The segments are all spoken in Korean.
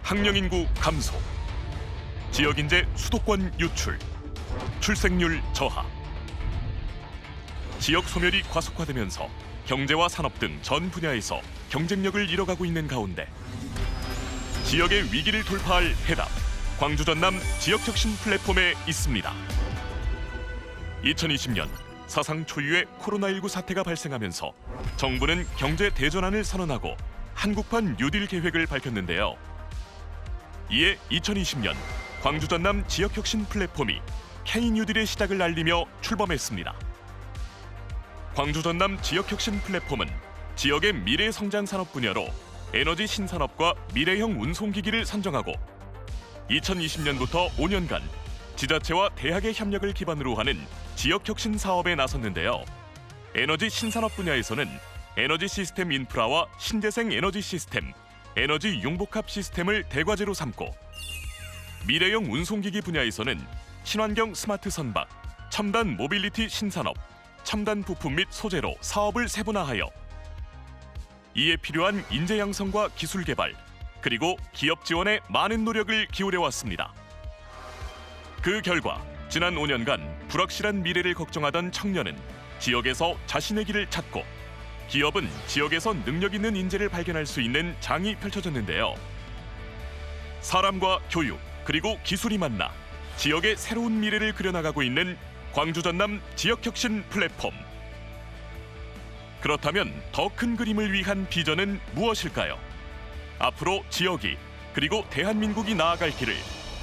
학령인구 감소, 지역인재 수도권 유출, 출생률 저하, 지역 소멸이 과속화되면서 경제와 산업 등 전 분야에서 경쟁력을 잃어가고 있는 가운데 지역의 위기를 돌파할 해답, 광주 전남 지역혁신 플랫폼에 있습니다. 2020년 사상 초유의 코로나19 사태가 발생하면서 정부는 경제 대전환을 선언하고 한국판 뉴딜 계획을 밝혔는데요. 이에 2020년 광주 전남 지역혁신 플랫폼이 K 뉴딜의 시작을 알리며 출범했습니다. 광주 전남 지역혁신 플랫폼은 지역의 미래 성장 산업 분야로 에너지 신산업과 미래형 운송기기를 선정하고 2020년부터 5년간 지자체와 대학의 협력을 기반으로 하는 지역혁신 사업에 나섰는데요. 에너지 신산업 분야에서는 에너지 시스템 인프라와 신재생 에너지 시스템, 에너지 융복합 시스템을 대과제로 삼고 미래형 운송기기 분야에서는 친환경 스마트 선박, 첨단 모빌리티 신산업, 첨단 부품 및 소재로 사업을 세분화하여 이에 필요한 인재 양성과 기술 개발, 그리고 기업 지원에 많은 노력을 기울여 왔습니다. 그 결과 지난 5년간 불확실한 미래를 걱정하던 청년은 지역에서 자신의 길을 찾고 기업은 지역에서 능력 있는 인재를 발견할 수 있는 장이 펼쳐졌는데요. 사람과 교육, 그리고 기술이 만나 지역의 새로운 미래를 그려나가고 있는 광주 전남 지역혁신 플랫폼. 그렇다면 더 큰 그림을 위한 비전은 무엇일까요? 앞으로 지역이, 그리고 대한민국이 나아갈 길을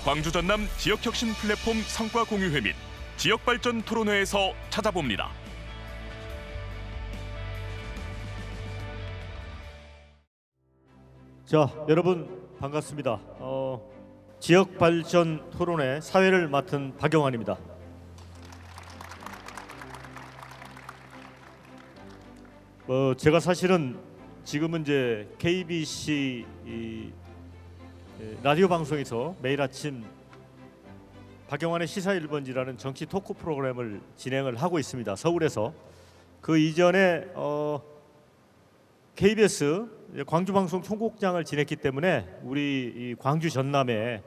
광주 전남 지역혁신 플랫폼 성과 공유회 및 지역발전 토론회에서 찾아봅니다. 자, 여러분 반갑습니다. 지역발전 토론회 사회를 맡은 박영환입니다. 제가 사실은 지금은 이제 KBC 라디오 방송에서 매일 아침 박영환의 시사 1번지라는 정치 토크 프로그램을 진행을 하고 있습니다. 서울에서. 그 이전에 KBS 광주방송 총국장을 지냈기 때문에 우리 이 광주 전남의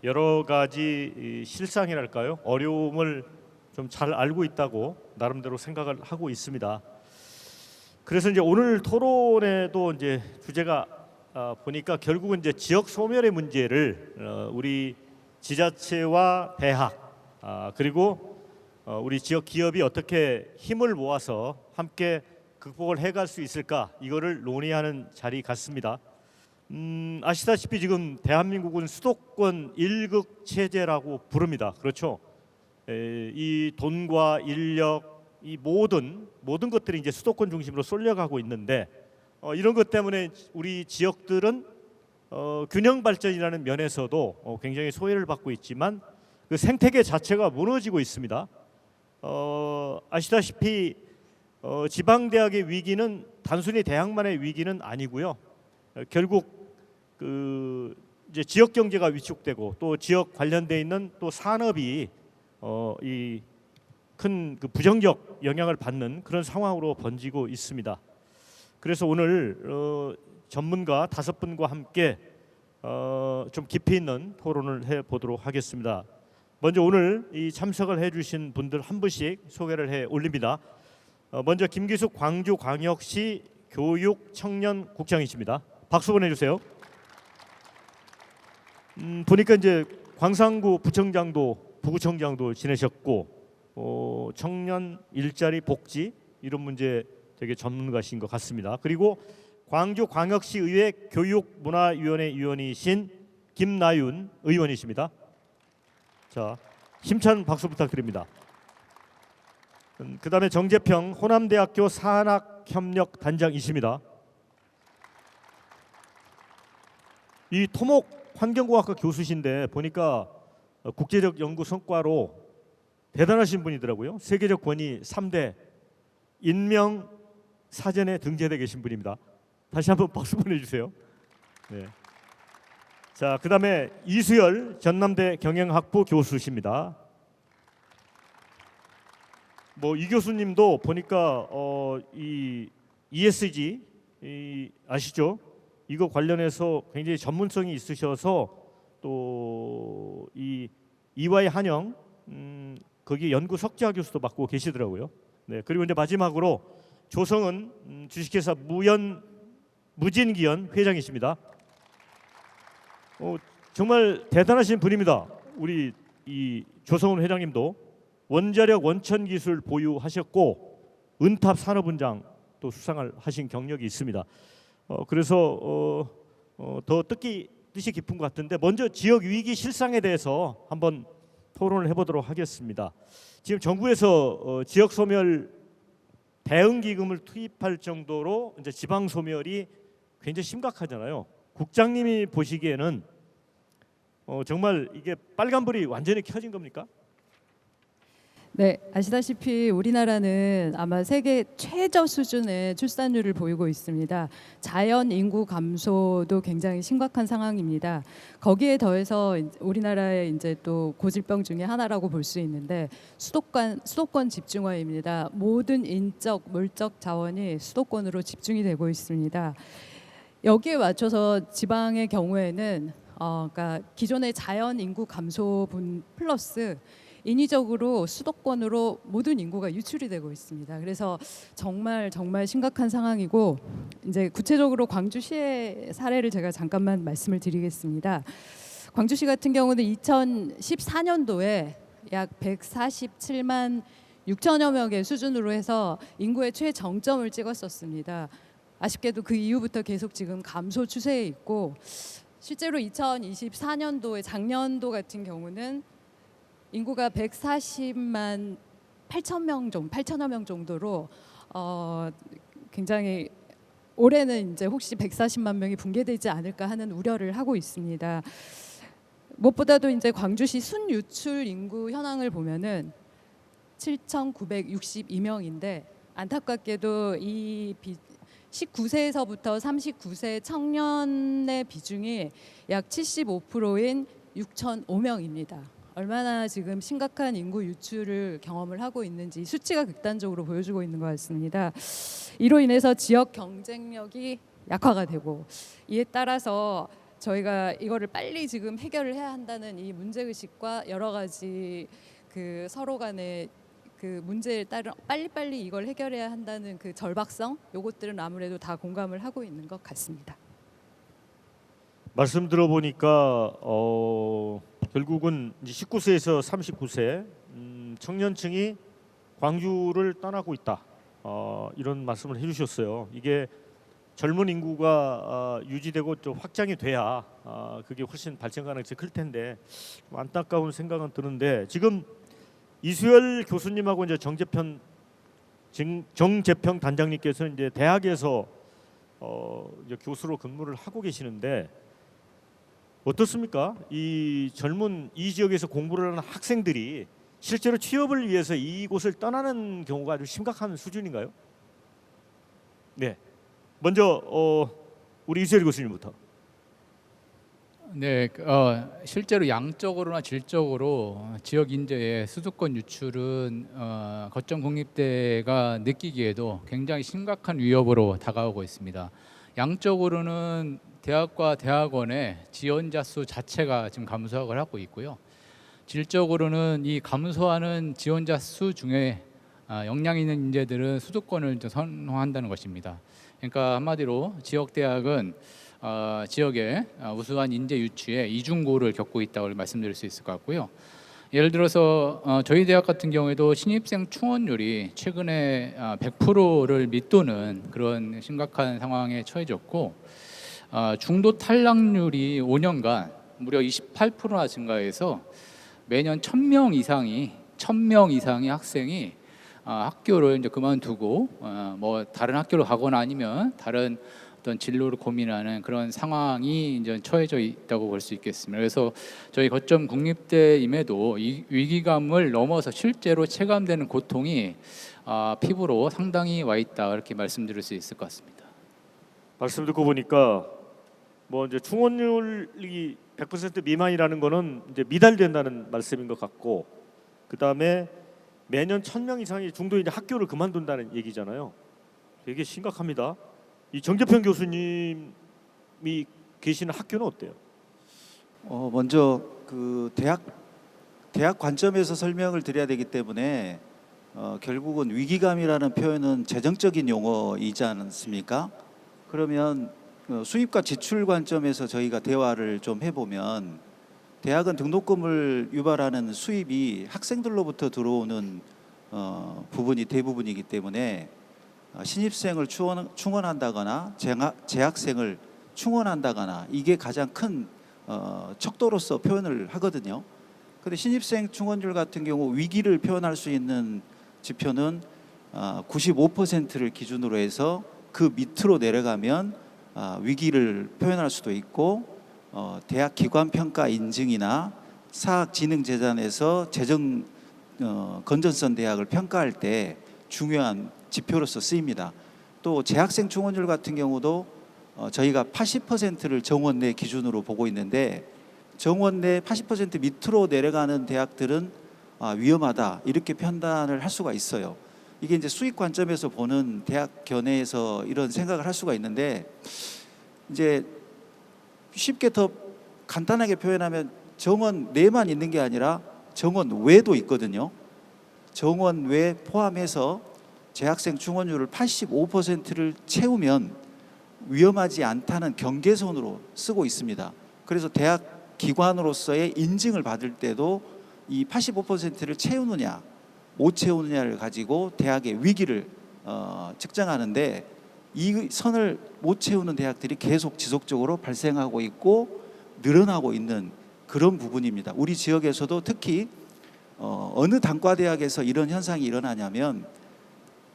여러 가지 실상이랄까요? 어려움을 좀 잘 알고 있다고 나름대로 생각을 하고 있습니다. 그래서 이제 오늘 토론에도 이제 주제가 보니까 결국은 이제 지역 소멸의 문제를 우리 지자체와 대학 그리고 우리 지역 기업이 어떻게 힘을 모아서 함께 극복을 해갈 수 있을까, 이거를 논의하는 자리 같습니다. 아시다시피 지금 대한민국은 수도권 일극 체제라고 부릅니다. 그렇죠? 이 돈과 인력, 이 모든 것들이 이제 수도권 중심으로 쏠려가고 있는데 이런 것 때문에 우리 지역들은 균형 발전이라는 면에서도 굉장히 소외를 받고 있지만 그 생태계 자체가 무너지고 있습니다. 아시다시피 지방대학의 위기는 단순히 대학만의 위기는 아니고요. 결국 그 이제 지역 경제가 위축되고 또 지역 관련돼 있는 또 산업이 이 큰 그 부정적 영향을 받는 그런 상황으로 번지고 있습니다. 그래서 오늘 전문가 5분과 함께 좀 깊이 있는 토론을 해보도록 하겠습니다. 먼저 오늘 이 참석을 해주신 분들 한 분씩 소개를 해 올립니다. 먼저 김기숙 광주광역시 교육청년국장이십니다. 박수 보내주세요. 보니까 이제 광산구 부청장도 부구청장도 지내셨고 청년 일자리 복지 이런 문제 되게 전문가신 것 같습니다. 그리고 광주광역시의회 교육문화위원회 위원이신 김나윤 의원이십니다. 자, 힘찬 박수 부탁드립니다. 그다음에 정재평 호남대학교 산학협력단장이십니다. 이 토목 환경공학과 교수신데 보니까 국제적 연구 성과로 대단하신 분이더라고요. 세계적 권위 3대 인명 사전에 등재되어 계신 분입니다. 다시 한번 박수 보내주세요. 네. 자, 그다음에 이수열 전남대 경영학부 교수십니다. 이 교수님도 보니까 이 ESG 아시죠? 이거 관련해서 굉장히 전문성이 있으셔서 또 이 이화의 한영 거기 연구 석좌 교수도 맡고 계시더라고요. 네, 그리고 이제 마지막으로 조성은 주식회사 무진기현 회장이십니다. 정말 대단하신 분입니다. 우리 이 조성은 회장님도 원자력 원천 기술 보유하셨고 은탑 산업은장 또 수상을 하신 경력이 있습니다. 그래서 더 뜻이 깊은 것 같은데 먼저 지역 위기 실상에 대해서 한번 토론을 해보도록 하겠습니다. 지금 정부에서 지역 소멸 대응 기금을 투입할 정도로 이제 지방 소멸이 굉장히 심각하잖아요. 국장님이 보시기에는 정말 이게 빨간불이 완전히 켜진 겁니까? 네, 아시다시피 우리나라는 아마 세계 최저 수준의 출산율을 보이고 있습니다. 자연 인구 감소도 굉장히 심각한 상황입니다. 거기에 더해서 우리나라의 이제 또 고질병 중에 하나라고 볼 수 있는데 수도권 집중화입니다. 모든 인적, 물적 자원이 수도권으로 집중이 되고 있습니다. 여기에 맞춰서 지방의 경우에는 그러니까 기존의 자연 인구 감소분 플러스 인위적으로 수도권으로 모든 인구가 유출이 되고 있습니다. 그래서 정말 심각한 상황이고 이제 구체적으로 광주시의 사례를 제가 잠깐만 말씀을 드리겠습니다. 광주시 같은 경우는 2014년도에 약 147만 6천여 명의 수준으로 해서 인구의 최정점을 찍었었습니다. 아쉽게도 그 이후부터 계속 지금 감소 추세에 있고 실제로 2024년도에 작년도 같은 경우는 인구가 140만 8천여 명 정도로 굉장히 올해는 이제 혹시 140만 명이 붕괴되지 않을까 하는 우려를 하고 있습니다. 무엇보다도 이제 광주시 순유출 인구 현황을 보면은 7,962명인데 안타깝게도 이 19세에서부터 39세 청년의 비중이 약 75%인 6,005명입니다. 얼마나 지금 심각한 인구 유출을 경험을 하고 있는지 수치가 극단적으로 보여주고 있는 것 같습니다. 이로 인해서 지역 경쟁력이 약화가 되고 이에 따라서 저희가 이거를 빨리 지금 해결을 해야 한다는 이 문제 의식과 여러 가지 그 서로 간의 그 문제에 따른 빨리빨리 이걸 해결해야 한다는 그 절박성 요것들은 아무래도 다 공감을 하고 있는 것 같습니다. 말씀 들어보니까 결국은 이제 19세에서 39세 청년층이 광주를 떠나고 있다. 이런 말씀을 해주셨어요. 이게 젊은 인구가 유지되고 좀 확장이 돼야 그게 훨씬 발전 가능성이 클 텐데 좀 안타까운 생각은 드는데 지금 이수열 교수님하고 이제 정재평 단장님께서 이제 대학에서 이제 교수로 근무를 하고 계시는데 어떻습니까? 이 젊은 이 지역에서 공부를 하는 학생들이 실제로 취업을 위해서 이곳을 떠나는 경우가 아주 심각한 수준인가요? 네, 먼저 우리 이수열 교수님부터. 네, 실제로 양적으로나 질적으로 지역 인재의 수도권 유출은 거점 국립대가 느끼기에도 굉장히 심각한 위협으로 다가오고 있습니다. 양적으로는 대학과 대학원의 지원자 수 자체가 지금 감소를 하고 있고요. 질적으로는 이 감소하는 지원자 수 중에 역량 있는 인재들은 수도권을 선호한다는 것입니다. 그러니까 한마디로 지역 대학은 지역의 우수한 인재 유치에 이중고를 겪고 있다고 말씀드릴 수 있을 것 같고요. 예를 들어서 저희 대학 같은 경우에도 신입생 충원율이 최근에 100%를 밑도는 그런 심각한 상황에 처해졌고 중도 탈락률이 5년간 무려 28%나 증가해서 매년 1,000명 이상의 학생이 학교를 이제 그만두고 뭐 다른 학교로 가거나 아니면 다른 어떤 진로를 고민하는 그런 상황이 이제 처해져 있다고 볼 수 있겠습니다. 그래서 저희 거점 국립대임에도 이 위기감을 넘어서 실제로 체감되는 고통이 피부로 상당히 와 있다 이렇게 말씀드릴 수 있을 것 같습니다. 말씀 듣고 보니까 뭐 이제 충원율이 100% 미만이라는 거는 이제 미달된다는 말씀인 것 같고 그 다음에 매년 1,000명 이상이 중도 이제 학교를 그만둔다는 얘기잖아요. 되게 심각합니다. 이 정재평 교수님 계시는 학교는 어때요? 먼저 그 대학 관점에서 설명을 드려야 되기 때문에 결국은 위기감이라는 표현은 재정적인 용어이지 않습니까? 그러면 수입과 지출 관점에서 저희가 대화를 좀 해보면 대학은 등록금을 유발하는 수입이 학생들로부터 들어오는 부분이 대부분이기 때문에 신입생을 충원한다거나 재학생을 충원한다거나 이게 가장 큰 척도로서 표현을 하거든요. 그런데 신입생 충원율 같은 경우 위기를 표현할 수 있는 지표는 95%를 기준으로 해서 그 밑으로 내려가면 위기를 표현할 수도 있고 대학 기관 평가 인증이나 사학진흥재단에서 재정 건전성 대학을 평가할 때 중요한 지표로서 쓰입니다. 또 재학생 충원율 같은 경우도 저희가 80%를 정원 내 기준으로 보고 있는데 정원 내 80% 밑으로 내려가는 대학들은 위험하다 이렇게 판단을 할 수가 있어요. 이게 이제 수익 관점에서 보는 대학 견해에서 이런 생각을 할 수가 있는데 이제 쉽게 더 간단하게 표현하면 정원 내만 있는 게 아니라 정원 외도 있거든요. 정원 외 포함해서 재학생 충원율을 85%를 채우면 위험하지 않다는 경계선으로 쓰고 있습니다. 그래서 대학 기관으로서의 인증을 받을 때도 이 85%를 채우느냐 못 채우느냐를 가지고 대학의 위기를 측정하는데 이 선을 못 채우는 대학들이 계속 지속적으로 발생하고 있고 늘어나고 있는 그런 부분입니다. 우리 지역에서도 특히 어느 단과대학에서 이런 현상이 일어나냐면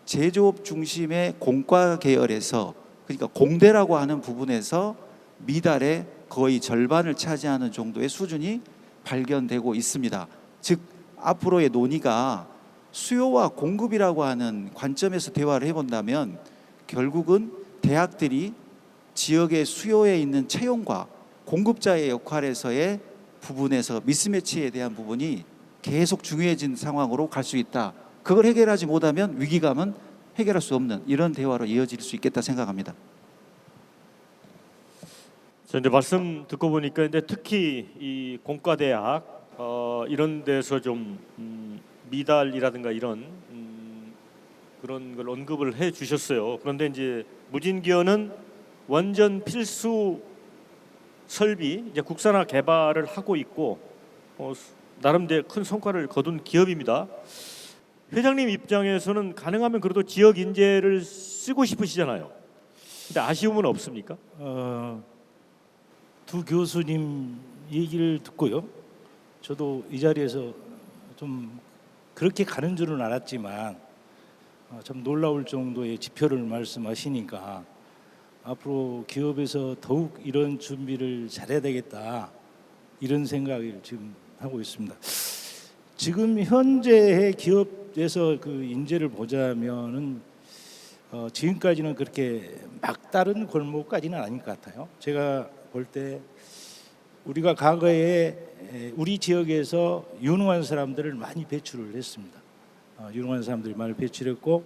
제조업 중심의 공과 계열에서 그러니까 공대라고 하는 부분에서 미달의 거의 절반을 차지하는 정도의 수준이 발견되고 있습니다. 즉 앞으로의 논의가 수요와 공급이라고 하는 관점에서 대화를 해본다면 결국은 대학들이 지역의 수요에 있는 채용과 공급자의 역할에서의 부분에서 미스매치에 대한 부분이 계속 중요해진 상황으로 갈 수 있다. 그걸 해결하지 못하면 위기감은 해결할 수 없는 이런 대화로 이어질 수 있겠다 생각합니다. 저 이제 말씀 듣고 보니까 이제 특히 이 공과대학 이런 데서 좀 미달이라든가 이런 그런 걸 언급을 해 주셨어요. 그런데 이제 무진기업은 완전 필수 설비 이제 국산화 개발을 하고 있고 나름대로 큰 성과를 거둔 기업입니다. 회장님 입장에서는 가능하면 그래도 지역 인재를 쓰고 싶으시잖아요. 근데 아쉬움은 없습니까? 두 교수님 얘기를 듣고요. 저도 이 자리에서 좀 그렇게 가는 줄은 알았지만 참 놀라울 정도의 지표를 말씀하시니까 앞으로 기업에서 더욱 이런 준비를 잘해야 되겠다 이런 생각을 지금 하고 있습니다. 지금 현재의 기업에서 그 인재를 보자면은 지금까지는 그렇게 막다른 골목까지는 아닌 것 같아요. 제가 볼 때 우리가 과거에 우리 지역에서 유능한 사람들을 많이 배출을 했습니다. 유능한 사람들이 많이 배출했고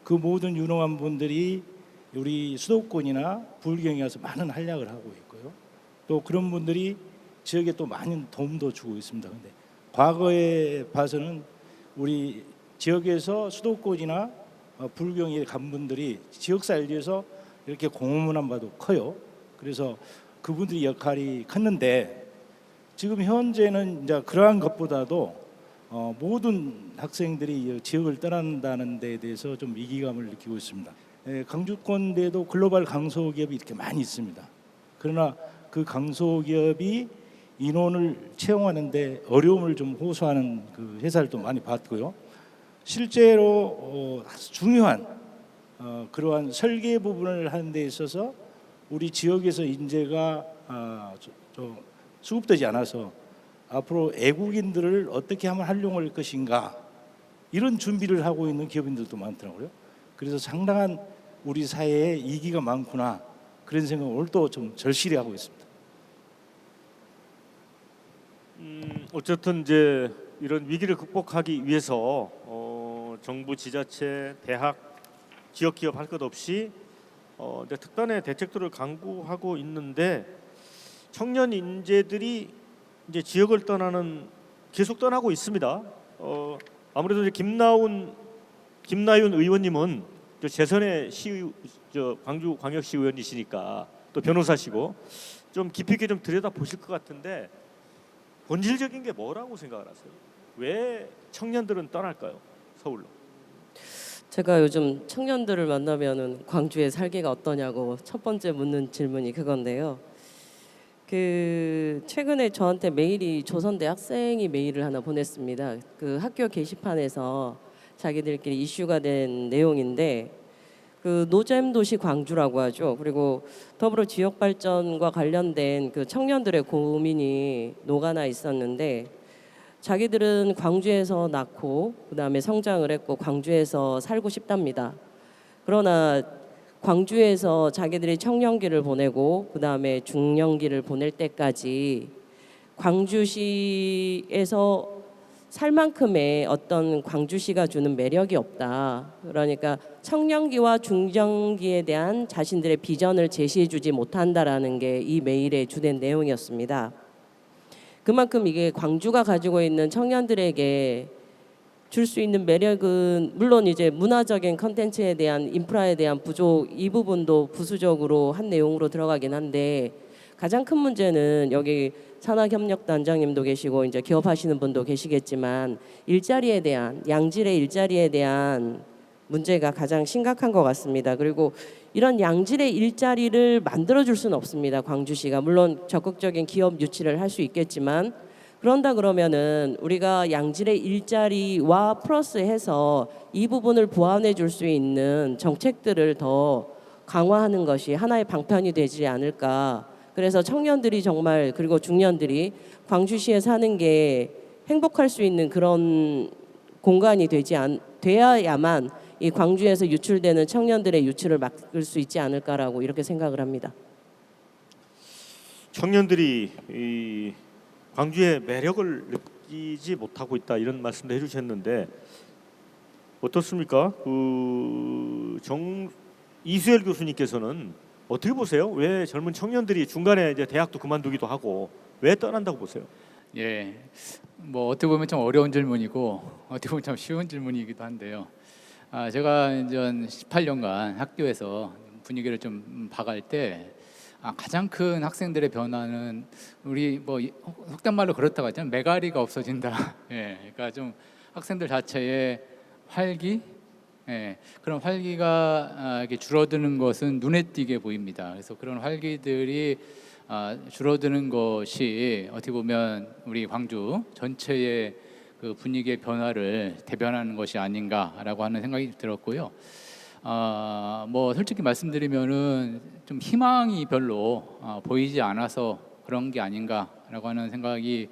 그 모든 유능한 분들이 우리 수도권이나 부울경에 와서 많은 활약을 하고 있고요. 또 그런 분들이 지역에 또 많은 도움도 주고 있습니다. 근데 과거에 봐서는 우리 지역에서 수도권이나 부울경에 간 분들이 지역사회를 위해서 이렇게 공헌한 바도 커요. 그래서 그분들의 역할이 컸는데 지금 현재는 이제 그러한 것보다도 모든 학생들이 지역을 떠난다는 데에 대해서 좀 위기감을 느끼고 있습니다. 강주권대도 글로벌 강소기업이 이렇게 많이 있습니다. 그러나 그 강소기업이 인원을 채용하는데 어려움을 좀 호소하는 그 회사를 또 많이 봤고요. 실제로 아주 중요한 그러한 설계 부분을 하는 데 있어서 우리 지역에서 인재가 수급되지 않아서 앞으로 애국인들을 어떻게 하면 활용할 것인가 이런 준비를 하고 있는 기업인들도 많더라고요. 그래서 상당한 우리 사회에 이기가 많구나 그런 생각을 오늘 또 좀 절실히 하고 있습니다. 어쨌든 이제 이런 위기를 극복하기 위해서 정부, 지자체, 대학, 지역 기업 할 것 없이 이제 특단의 대책들을 강구하고 있는데 청년 인재들이 이제 지역을 계속 떠나고 있습니다. 아무래도 이제 김나윤 의원님은 재선의 광주 광역시 의원이시니까 또 변호사시고 좀 깊이 있게 좀 들여다 보실 것 같은데 본질적인 게 뭐라고 생각을 하세요? 왜 청년들은 떠날까요? 서울로. 제가 요즘 청년들을 만나면은 광주의 살기가 어떠냐고 첫 번째 묻는 질문이 그건데요. 그 최근에 저한테 조선대 학생이 메일을 하나 보냈습니다. 그 학교 게시판에서 자기들끼리 이슈가 된 내용인데 그 노잼 도시 광주라고 하죠. 그리고 더불어 지역 발전과 관련된 그 청년들의 고민이 녹아나 있었는데 자기들은 광주에서 낳고 그다음에 성장을 했고 광주에서 살고 싶답니다. 그러나 광주에서 자기들이 청년기를 보내고 그다음에 중년기를 보낼 때까지 광주시에서 살 만큼의 어떤 광주시가 주는 매력이 없다. 그러니까 청년기와 중년기에 대한 자신들의 비전을 제시해주지 못한다라는 게 이 메일의 주된 내용이었습니다. 그만큼 이게 광주가 가지고 있는 청년들에게 줄 수 있는 매력은 물론 이제 문화적인 컨텐츠에 대한 인프라에 대한 부족 이 부분도 부수적으로 한 내용으로 들어가긴 한데 가장 큰 문제는 여기 산학협력단장님도 계시고 이제 기업하시는 분도 계시겠지만 일자리에 대한 양질의 일자리에 대한 문제가 가장 심각한 것 같습니다. 그리고 이런 양질의 일자리를 만들어줄 수는 없습니다. 광주시가 물론 적극적인 기업 유치를 할 수 있겠지만 그런다 그러면은 우리가 양질의 일자리와 플러스해서 이 부분을 보완해 줄 수 있는 정책들을 더 강화하는 것이 하나의 방편이 되지 않을까. 그래서 청년들이 정말 그리고 중년들이 광주시에 사는 게 행복할 수 있는 그런 공간이 돼야만 이 광주에서 유출되는 청년들의 유출을 막을 수 있지 않을까라고 이렇게 생각을 합니다. 청년들이 이 광주의 매력을 느끼지 못하고 있다 이런 말씀도 해주셨는데 어떻습니까? 이수열 교수님께서는 어떻게 보세요? 왜 젊은 청년들이 중간에 이제 대학도 그만두기도 하고 왜 떠난다고 보세요? 예, 뭐 어떻게 보면 좀 어려운 질문이고 어떻게 보면 참 쉬운 질문이기도 한데요. 제가 이제 18년간 학교에서 분위기를 좀 봐갈 때 가장 큰 학생들의 변화는 우리 뭐 속된 말로 그렇다고 하잖아요. 메가리가 없어진다. 예, 그러니까 좀 학생들 자체의 활기, 예, 그런 활기가 이렇게 줄어드는 것은 눈에 띄게 보입니다. 그래서 그런 활기들이 줄어드는 것이 어떻게 보면 우리 광주 전체의 그 분위기의 변화를 대변하는 것이 아닌가라고 하는 생각이 들었고요. 뭐 솔직히 말씀드리면은 좀 희망이 별로 보이지 않아서 그런 게 아닌가라고 하는 생각이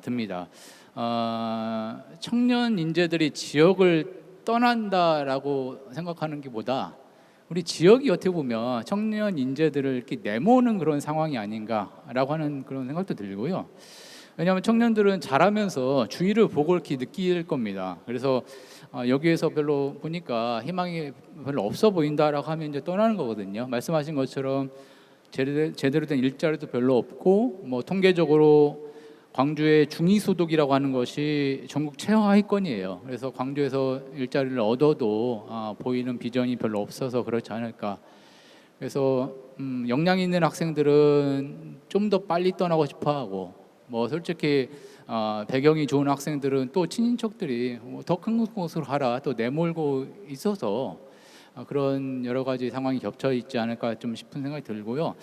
듭니다. 청년 인재들이 지역을 떠난다라고 생각하는 게보다 우리 지역이 어떻게 보면 청년 인재들을 이렇게 내모는 그런 상황이 아닌가라고 하는 그런 생각도 들고요. 왜냐하면 청년들은 자라면서 주위를 보고 이렇게 느낄 겁니다. 그래서 여기에서 별로 보니까 희망이 별로 없어 보인다라고 하면 이제 떠나는 거거든요. 말씀하신 것처럼 제대로 된 일자리도 별로 없고 뭐 통계적으로 광주의 중위소득이라고 하는 것이 전국 최하위권이에요. 그래서 광주에서 일자리를 얻어도 보이는 비전이 별로 없어서 그렇지 않을까. 그래서 역량 있는 학생들은 좀 더 빨리 떠나고 싶어하고 뭐 솔직히 배경이 좋은 학생들은 또 친인척들이 더 큰 곳으로 가라 또 내몰고 있어서 그런 여러 가지 상황이 겹쳐 있지 않을까 좀 싶은 생각이 들고요.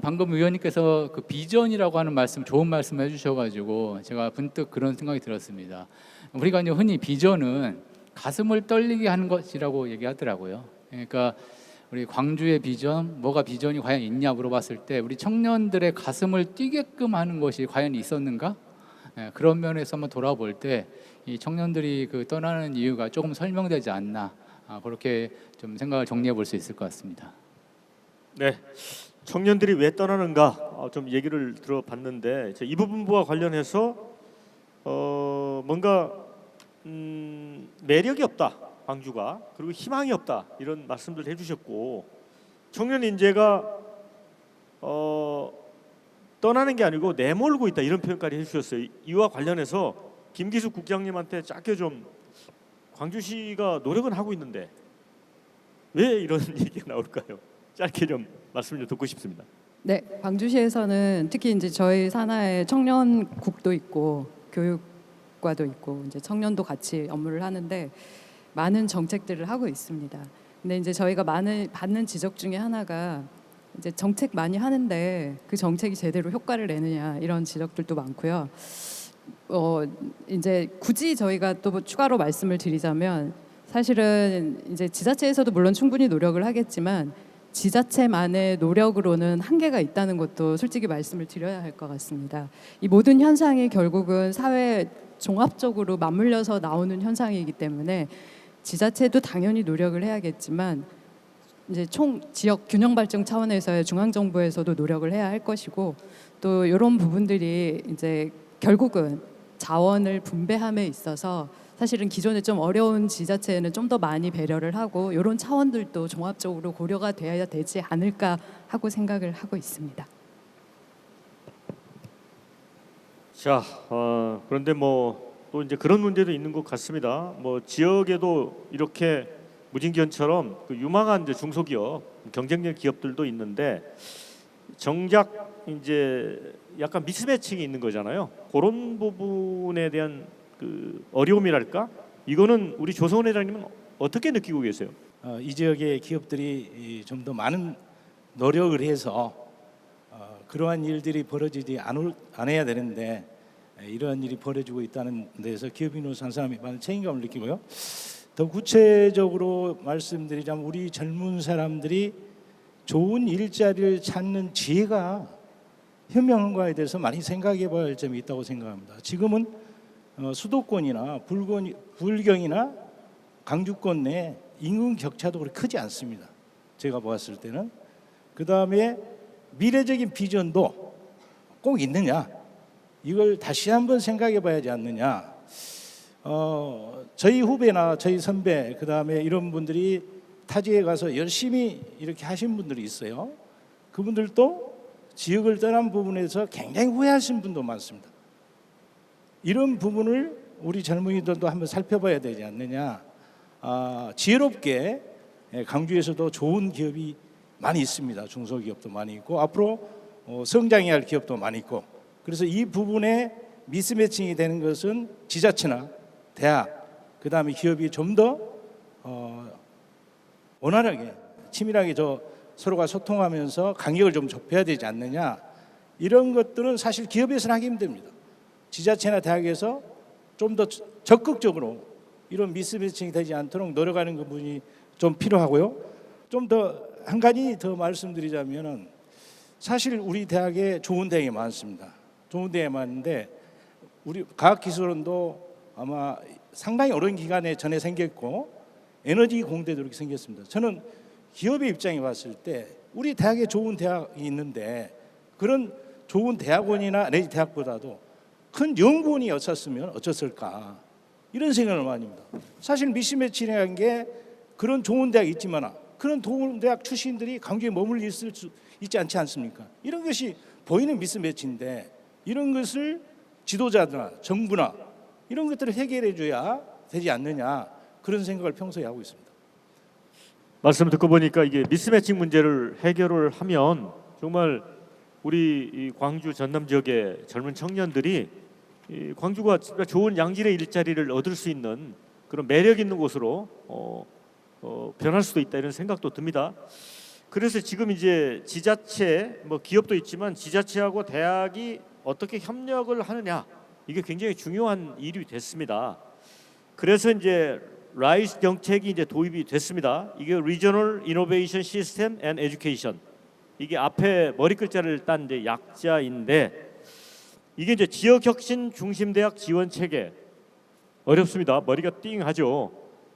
방금 의원님께서 그 비전이라고 하는 말씀 좋은 말씀 해주셔가지고 제가 문득 그런 생각이 들었습니다. 우리가 이제 흔히 비전은 가슴을 떨리게 하는 것이라고 얘기하더라고요. 그러니까 우리 광주의 비전, 뭐가 비전이 과연 있냐 물어봤을 때 우리 청년들의 가슴을 뛰게끔 하는 것이 과연 있었는가? 그런 면에서 한번 돌아볼 때 이 청년들이 그 떠나는 이유가 조금 설명되지 않나 그렇게 좀 생각을 정리해 볼 수 있을 것 같습니다. 네, 청년들이 왜 떠나는가 좀 얘기를 들어봤는데 이 부분과 관련해서 뭔가 매력이 없다 광주가 그리고 희망이 없다 이런 말씀들 해주셨고 청년 인재가 떠나는 게 아니고 내몰고 있다 이런 표현까지 해주셨어요. 이와 관련해서 김기숙 국장님한테 짧게 좀 광주시가 노력은 하고 있는데 왜 이런 얘기가 나올까요? 짧게 좀 말씀 좀 듣고 싶습니다. 네, 광주시에서는 특히 이제 저희 산하에 청년국도 있고 교육과도 있고 이제 청년도 같이 업무를 하는데 많은 정책들을 하고 있습니다. 근데 이제 저희가 많은 받는 지적 중에 하나가 이제 정책 많이 하는데 그 정책이 제대로 효과를 내느냐 이런 지적들도 많고요. 이제 굳이 저희가 또 추가로 말씀을 드리자면 사실은 이제 지자체에서도 물론 충분히 노력을 하겠지만 지자체만의 노력으로는 한계가 있다는 것도 솔직히 말씀을 드려야 할 것 같습니다. 이 모든 현상이 결국은 사회 종합적으로 맞물려서 나오는 현상이기 때문에 지자체도 당연히 노력을 해야겠지만 이제 총 지역 균형 발전 차원에서의 중앙 정부에서도 노력을 해야 할 것이고 또 이런 부분들이 이제 결국은 자원을 분배함에 있어서 사실은 기존에 좀 어려운 지자체에는 좀 더 많이 배려를 하고 이런 차원들도 종합적으로 고려가 돼야 되지 않을까 하고 생각을 하고 있습니다. 자, 그런데 뭐 또 이제 그런 문제도 있는 것 같습니다. 뭐 지역에도 이렇게 무진기원처럼 그 유망한 이제 중소기업, 경쟁력 기업들도 있는데 정작 이제 약간 미스매칭이 있는 거잖아요. 그런 부분에 대한 그 어려움이랄까? 이거는 우리 조성원 회장님은 어떻게 느끼고 계세요? 이 지역의 기업들이 좀 더 많은 노력을 해서 그러한 일들이 벌어지지 않아야 되는데 이러한 일이 벌어지고 있다는 데서 기업인으로서 한 사람이 많은 책임감을 느끼고요. 더 구체적으로 말씀드리자면 우리 젊은 사람들이 좋은 일자리를 찾는 지혜가 현명한가에 대해서 많이 생각해 봐야 할 점이 있다고 생각합니다. 지금은 수도권이나 불경이나 강주권 내 임금 격차도 그렇게 크지 않습니다. 제가 보았을 때는. 그 다음에 미래적인 비전도 꼭 있느냐, 이걸 다시 한번 생각해 봐야 하지 않느냐. 저희 후배나 저희 선배, 그 다음에 이런 분들이 타지에 가서 열심히 이렇게 하신 분들이 있어요. 그분들도 지역을 떠난 부분에서 굉장히 후회하신 분도 많습니다. 이런 부분을 우리 젊은이들도 한번 살펴봐야 되지 않느냐. 지혜롭게 강주에서도 좋은 기업이 많이 있습니다. 중소기업도 많이 있고 앞으로 성장해야 할 기업도 많이 있고, 그래서 이 부분에 미스매칭이 되는 것은 지자체나 대학, 그 다음에 기업이 좀 더 원활하게 치밀하게 서로가 소통하면서 간격을 좀 좁혀야 되지 않느냐. 이런 것들은 사실 기업에서는 하기 힘듭니다. 지자체나 대학에서 좀 더 적극적으로 이런 미스매칭이 되지 않도록 노력하는 부분이 좀 필요하고요. 좀 더 한 가지 더 말씀드리자면은 사실 우리 대학에 좋은 대학이 많습니다. 좋은 대학이 많은데 우리 과학기술원도 아마 상당히 오랜 기간에 전에 생겼고 에너지 공대도 이렇게 생겼습니다. 저는 기업의 입장에 봤을 때 우리 대학에 좋은 대학이 있는데 그런 좋은 대학원이나 내지 대학보다도 큰 연구원이 없었으면 어쩌을까, 이런 생각을 많이 합니다. 사실 미스매치라는 게 그런 좋은 대학이 있지만 그런 좋은 대학 출신들이 강주에 머물러 있을 수 있지 않지 않습니까? 이런 것이 보이는 미스매치인데 이런 것을 지도자나 정부나 이런 것들을 해결해 줘야 되지 않느냐, 그런 생각을 평소에 하고 있습니다. 말씀 듣고 보니까 이게 미스매칭 문제를 해결을 하면 정말 우리 이 광주 전남 지역의 젊은 청년들이 이 광주가 진짜 좋은 양질의 일자리를 얻을 수 있는 그런 매력 있는 곳으로 변할 수도 있다, 이런 생각도 듭니다. 그래서 지금 이제 지자체, 뭐 기업도 있지만 지자체하고 대학이 어떻게 협력을 하느냐, 이게 굉장히 중요한 일이 됐습니다. 그래서 이제 라이즈 정책이 이제 도입이 됐습니다. 이게 Regional Innovation System and Education. 이게 앞에 머리 글자를 딴 이제 약자인데 이게 이제 지역 혁신 중심 대학 지원 체계. 어렵습니다. 머리가 띵하죠.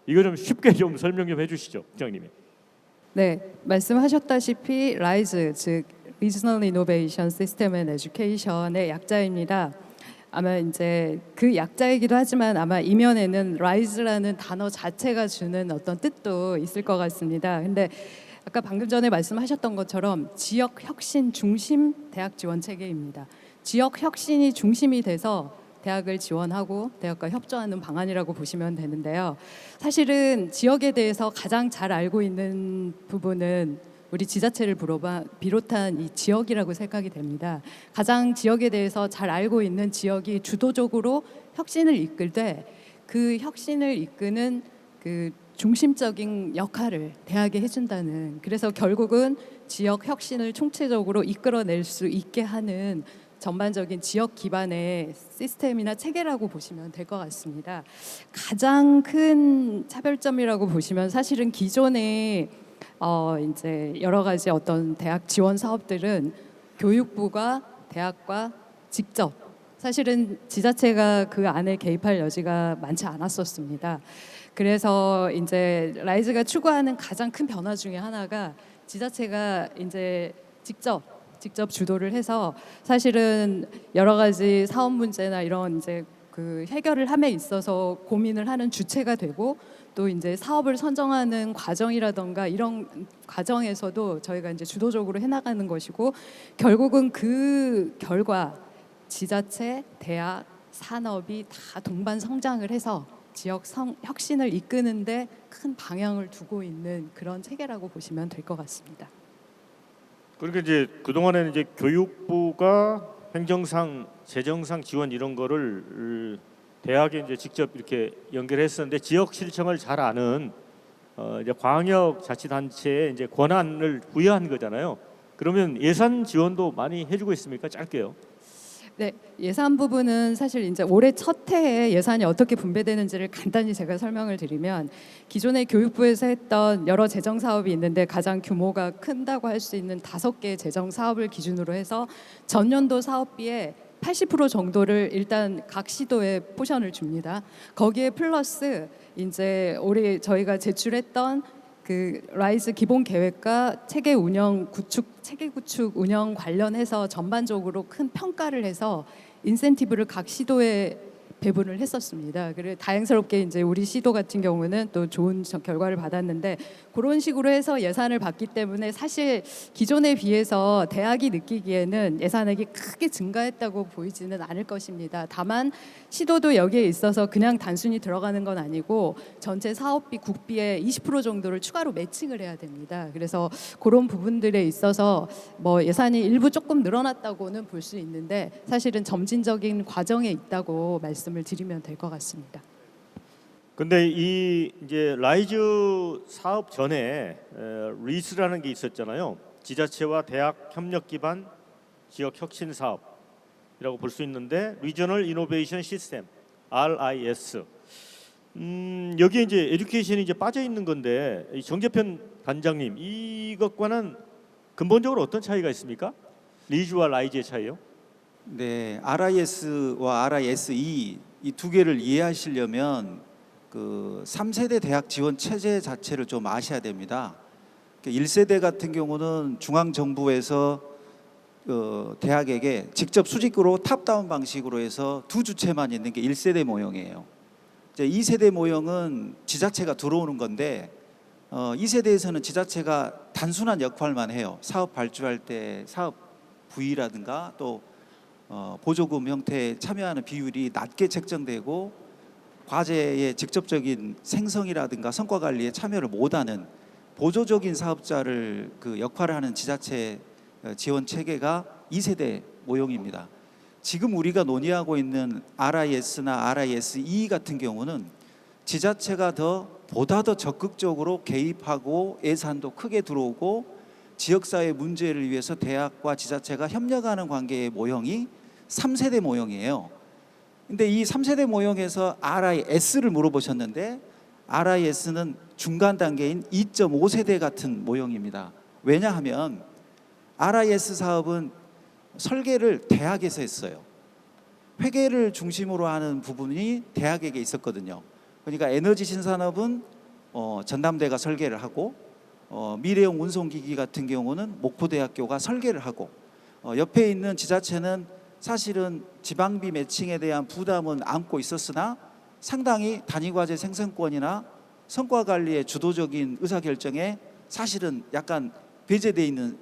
이거 좀 쉽게 좀 설명 좀 해주시죠, 부장님이. 네, 말씀하셨다시피 RISE, 즉 Regional Innovation System and Education의 약자입니다. 아마 이제 그 약자이기도 하지만 아마 이면에는 RISE라는 단어 자체가 주는 어떤 뜻도 있을 것 같습니다. 근데 아까 방금 전에 말씀하셨던 것처럼 지역 혁신 중심 대학 지원 체계입니다. 지역 혁신이 중심이 돼서 대학을 지원하고 대학과 협조하는 방안이라고 보시면 되는데요. 사실은 지역에 대해서 가장 잘 알고 있는 부분은 우리 지자체를 비롯한 이 지역이라고 생각이 됩니다. 가장 지역에 대해서 잘 알고 있는 지역이 주도적으로 혁신을 이끌 때 그 혁신을 이끄는 그 중심적인 역할을 대학에 해준다는, 그래서 결국은 지역 혁신을 총체적으로 이끌어낼 수 있게 하는 전반적인 지역 기반의 시스템이나 체계라고 보시면 될 것 같습니다. 가장 큰 차별점이라고 보시면 사실은 기존에 이제 여러 가지 어떤 대학 지원 사업들은 교육부가 대학과 직접, 사실은 지자체가 그 안에 개입할 여지가 많지 않았었습니다. 그래서 이제 라이즈가 추구하는 가장 큰 변화 중에 하나가 지자체가 이제 직접 주도를 해서 사실은 여러 가지 사업 문제나 이런 이제 그 해결을 함에 있어서 고민을 하는 주체가 되고, 또 이제 사업을 선정하는 과정이라던가 이런 과정에서도 저희가 이제 주도적으로 해나가는 것이고, 결국은 그 결과 지자체, 대학, 산업이 다 동반 성장을 해서 지역 혁신을 이끄는데 큰 방향을 두고 있는 그런 체계라고 보시면 될 것 같습니다. 그러니까 이제 그동안에는 이제 교육부가 행정상, 재정상 지원 이런 거를 대학에 이제 직접 이렇게 연결했었는데, 지역 실정을 잘 아는 이제 광역자치단체에 이제 권한을 부여한 거잖아요. 그러면 예산 지원도 많이 해주고 있습니까? 짧게요. 네, 예산 부분은 사실 이제 올해 첫 해에 예산이 어떻게 분배되는지를 간단히 제가 설명을 드리면, 기존에 교육부에서 했던 여러 재정 사업이 있는데 가장 규모가 큰다고 할 수 있는 5개의 재정 사업을 기준으로 해서 전년도 사업비의 80% 정도를 일단 각 시도에 포션을 줍니다. 거기에 플러스 이제 올해 저희가 제출했던 그 라이즈 기본 계획과 체계 구축 운영 관련해서 전반적으로 큰 평가를 해서 인센티브를 각 시도에 배분을 했었습니다. 그래 다행스럽게 이제 우리 시도 같은 경우는 또 좋은 결과를 받았는데, 그런 식으로 해서 예산을 받기 때문에 사실 기존에 비해서 대학이 느끼기에는 예산액이 크게 증가했다고 보이지는 않을 것입니다. 다만 시도도 여기에 있어서 그냥 단순히 들어가는 건 아니고 전체 사업비 국비의 20% 정도를 추가로 매칭을 해야 됩니다. 그래서 그런 부분들에 있어서 뭐 예산이 일부 조금 늘어났다고는 볼 수 있는데, 사실은 점진적인 과정에 있다고 말씀을 드리면 될 것 같습니다. 근데 이 이제 라이즈 사업 전에 리스라는 게 있었잖아요. 지자체와 대학 협력 기반 지역 혁신 사업이라고 볼 수 있는데, 리저널 이노베이션 시스템 RIS. 여기에 이제 에듀케이션이 이제 빠져 있는 건데, 이 정재편 단장님, 이것과는 근본적으로 어떤 차이가 있습니까? 리즈와 라이즈의 차이요? 네, RIS와 RISE 이 두 개를 이해하시려면 그 3세대 대학 지원 체제 자체를 좀 아셔야 됩니다. 1세대 같은 경우는 중앙 정부에서 대학에게 직접 수직으로 탑다운 방식으로 해서 두 주체만 있는 게 1세대 모형이에요. 이제 2세대 모형은 지자체가 들어오는 건데, 2세대에서는 지자체가 단순한 역할만 해요. 사업 발주할 때 사업 부위라든가 또 보조금 형태에 참여하는 비율이 낮게 책정되고, 과제의 직접적인 생성이라든가 성과 관리에 참여를 못하는 보조적인 사업자를 그 역할을 하는 지자체 지원 체계가 2세대 모형입니다. 지금 우리가 논의하고 있는 RIS나 RISE 같은 경우는 지자체가 보다 더 적극적으로 개입하고 예산도 크게 들어오고 지역사회 문제를 위해서 대학과 지자체가 협력하는 관계의 모형이 3세대 모형이에요. 근데 이 3세대 모형에서 RIS를 물어보셨는데, RIS는 중간 단계인 2.5세대 같은 모형입니다. 왜냐하면 RIS 사업은 설계를 대학에서 했어요. 회계를 중심으로 하는 부분이 대학에게 있었거든요. 그러니까 에너지 신산업은 전남대가 설계를 하고, 미래형 운송기기 같은 경우는 목포대학교가 설계를 하고, 옆에 있는 지자체는 사실은 지방비 매칭에 대한 부담은 안고 있었으나 상당히 단위과제 생성권이나 성과관리의 주도적인 의사결정에 사실은 약간 배제돼 있는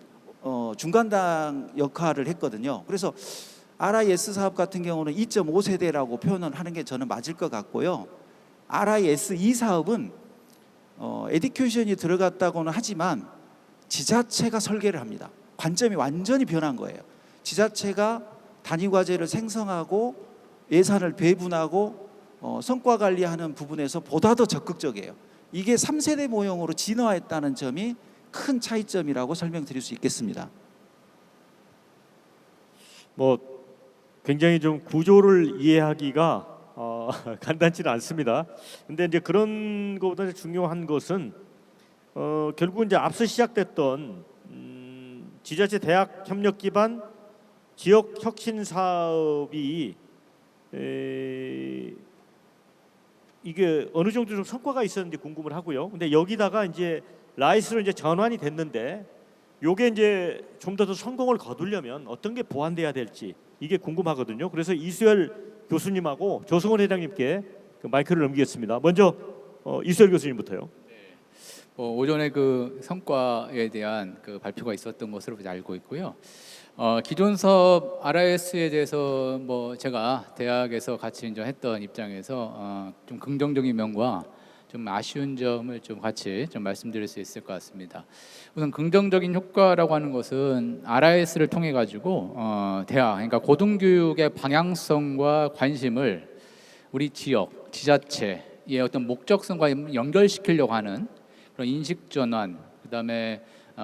중간당 역할을 했거든요. 그래서 RIS 사업 같은 경우는 2.5세대라고 표현을 하는 게 저는 맞을 것 같고요. RIS2 사업은 에듀케이션이 들어갔다고는 하지만 지자체가 설계를 합니다. 관점이 완전히 변한 거예요. 지자체가 단위 과제를 생성하고 예산을 배분하고 성과 관리하는 부분에서 보다 더 적극적이에요. 이게 3세대 모형으로 진화했다는 점이 큰 차이점이라고 설명드릴 수 있겠습니다. 뭐 굉장히 좀 구조를 이해하기가 간단치는 않습니다. 근데 이제 그런 것보다 중요한 것은 결국은 이제 앞서 시작됐던 지자체 대학 협력 기반 지역 혁신 사업이 이게 어느 정도 좀 성과가 있었는지 궁금을 하고요. 근데 여기다가 이제 라이스로 이제 전환이 됐는데 요게 이제 좀 더 성공을 거두려면 어떤 게 보완돼야 될지 이게 궁금하거든요. 그래서 이수열 교수님하고 조성원 회장님께 그 마이크를 넘기겠습니다. 먼저 이수열 교수님부터요. 오전에 그 성과에 대한 그 발표가 있었던 것으로 알고 있고요. 기존 사업 RIS에 대해서 뭐 제가 대학에서 같이 이제 했던 입장에서 좀 긍정적인 면과 좀 아쉬운 점을 좀 같이 좀 말씀드릴 수 있을 것 같습니다. 우선 긍정적인 효과라고 하는 것은 RIS를 통해 가지고 대학, 그러니까 고등교육의 방향성과 관심을 우리 지역, 지자체의 어떤 목적성과 연결시키려고 하는 그런 인식 전환, 그다음에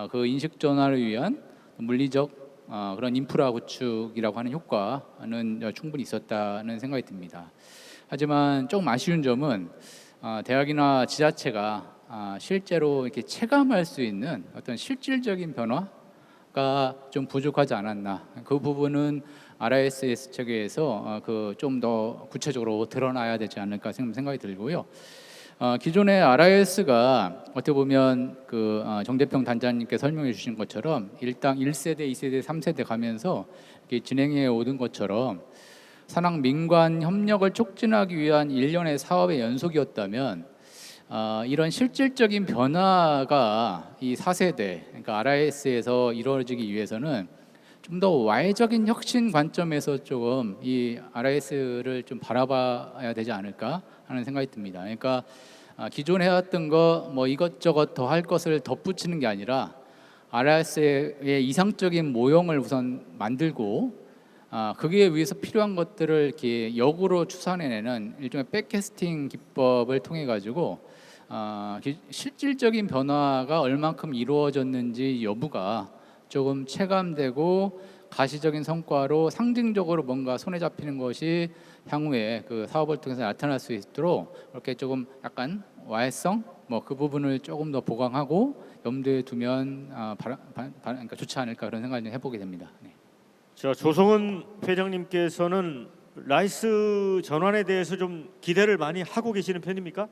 그 인식 전환을 위한 물리적 그런 인프라 구축이라고 하는 효과는 충분히 있었다는 생각이 듭니다. 하지만 조금 아쉬운 점은 대학이나 지자체가 실제로 이렇게 체감할 수 있는 어떤 실질적인 변화가 좀 부족하지 않았나. 그 부분은 RIS 체계에서 그 좀 더 구체적으로 드러나야 되지 않을까 생각이 들고요. 기존의 RIS가 어떻게 보면 그 정대평 단장님께 설명해 주신 것처럼 일당 1세대, 2세대, 3세대 가면서 이렇게 진행해 오던 것처럼 산학 민관 협력을 촉진하기 위한 일련의 사업의 연속이었다면 이런 실질적인 변화가 이 4세대, 그러니까 RIS에서 이루어지기 위해서는 좀 더 와해적인 혁신 관점에서 조금 이 RIS를 좀 바라봐야 되지 않을까 하는 생각이 듭니다. 그러니까 기존에 해왔던 거 뭐 이것저것 더 할 것을 덧붙이는 게 아니라 RIS의 이상적인 모형을 우선 만들고 그게 위해서 필요한 것들을 이렇게 역으로 추산해내는 일종의 백캐스팅 기법을 통해 가지고 실질적인 변화가 얼만큼 이루어졌는지 여부가 조금 체감되고 가시적인 성과로 상징적으로 뭔가 손에 잡히는 것이 향후에 그 사업을 통해서 나타날 수 있도록 이렇게 조금 약간 와해성 뭐 그 부분을 조금 더 보강하고 염두에 두면 그러니까 좋지 않을까 그런 생각을 해보게 됩니다. 네. 자, 조성은 회장님께서는 라이스 전환에 대해서 좀 기대를 많이 하고 계시는 편입니까?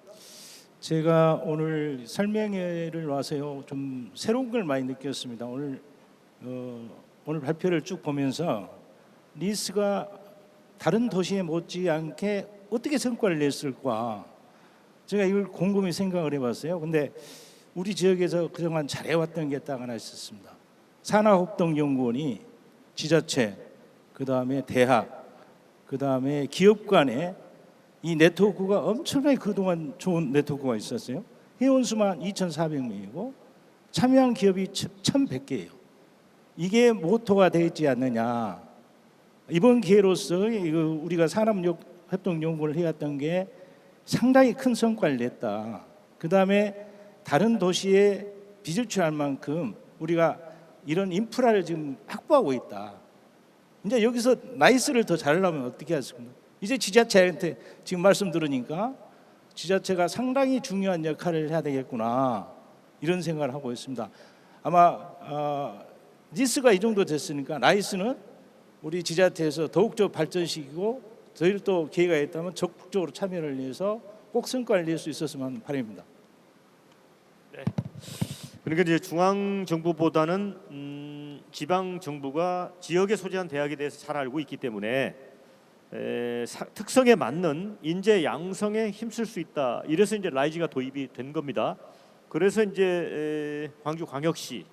제가 오늘 설명회를 와서요 좀 새로운 걸 많이 느꼈습니다. 오늘 발표를 쭉 보면서 리스가 다른 도시에 못지않게 어떻게 성과를 냈을까 제가 이걸 곰곰이 생각을 해봤어요. 근데 우리 지역에서 그동안 잘해왔던 게 딱 하나 있었습니다. 산하협동연구원이 지자체, 그 다음에 대학, 그 다음에 기업 간에 이 네트워크가 엄청나게 그동안 좋은 네트워크가 있었어요. 회원수만 2,400명이고 참여한 기업이 1,100개예요. 이게 모토가 되지 않느냐. 이번 기회로서 우리가 산업협동연구를 해왔던 게 상당히 큰 성과를 냈다. 그 다음에 다른 도시에 빚을 취할 만큼 우리가 이런 인프라를 지금 확보하고 있다. 이제 여기서 나이스를 더 잘하려면 어떻게 하겠습니까? 이제 지자체한테 지금 말씀 들으니까 지자체가 상당히 중요한 역할을 해야 되겠구나 이런 생각을 하고 있습니다. 아마 니스가 이 정도 됐으니까 나이스는 우리 지자체에서 더욱더 발전시키고 저희를 또 기회가 있다면 적극적으로 참여를 해서 꼭 성과를 낼 수 있었으면 하는 바람입니다. 네. 그러니까 이제 중앙 정부보다는 지방 정부가 지역에 소재한 대학에 대해서 잘 알고 있기 때문에 특성에 맞는 인재 양성에 힘쓸 수 있다. 이래서 이제 라이즈가 도입이 된 겁니다. 그래서 이제 광주광역시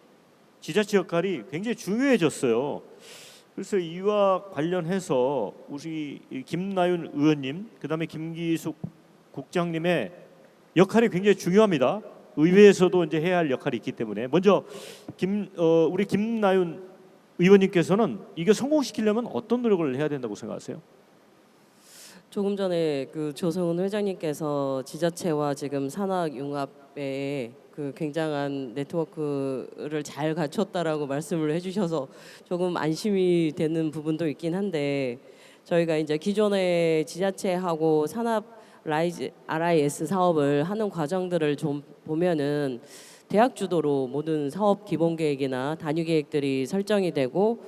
지자체 역할이 굉장히 중요해졌어요. 그래서 이와 관련해서 우리 김나윤 의원님, 그다음에 김기숙 국장님의 역할이 굉장히 중요합니다. 의회에서도 이제 해야 할 역할이 있기 때문에 먼저 우리 김나윤 의원님께서는 이게 성공시키려면 어떤 노력을 해야 된다고 생각하세요? 조금 전에 그 조성은 회장님께서 지자체와 지금 산학융합에 그 굉장한 네트워크를 잘 갖췄다라고 말씀을 해주셔서 조금 안심이 되는 부분도 있긴 한데, 저희가 이제 기존의 지자체하고 산업 RIS 사업을 하는 과정들을 좀 보면은 대학 주도로 모든 사업 기본 계획이나 단위 계획들이 설정이 되고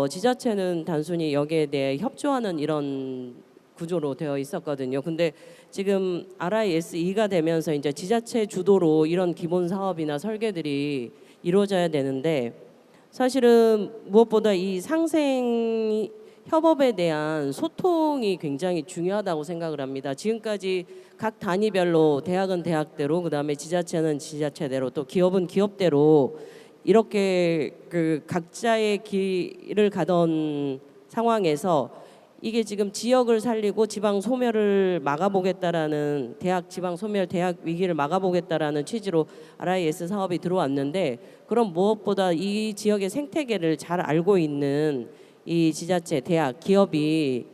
지자체는 단순히 여기에 대해 협조하는 이런 구조로 되어 있었거든요. 근데 지금 RIS2가 되면서 이제 지자체 주도로 이런 기본 사업이나 설계들이 이루어져야 되는데, 사실은 무엇보다 이 상생 협업에 대한 소통이 굉장히 중요하다고 생각을 합니다. 지금까지 각 단위별로 대학은 대학대로, 그다음에 지자체는 지자체대로, 또 기업은 기업대로 이렇게 그 각자의 길을 가던 상황에서 이게 지금 지역을 살리고 지방 소멸을 막아보겠다라는, 대학 지방 소멸, 대학 위기를 막아보겠다라는 취지로 RIS 사업이 들어왔는데, 그럼 무엇보다 이 지역의 생태계를 잘 알고 있는 이 지자체, 대학, 기업이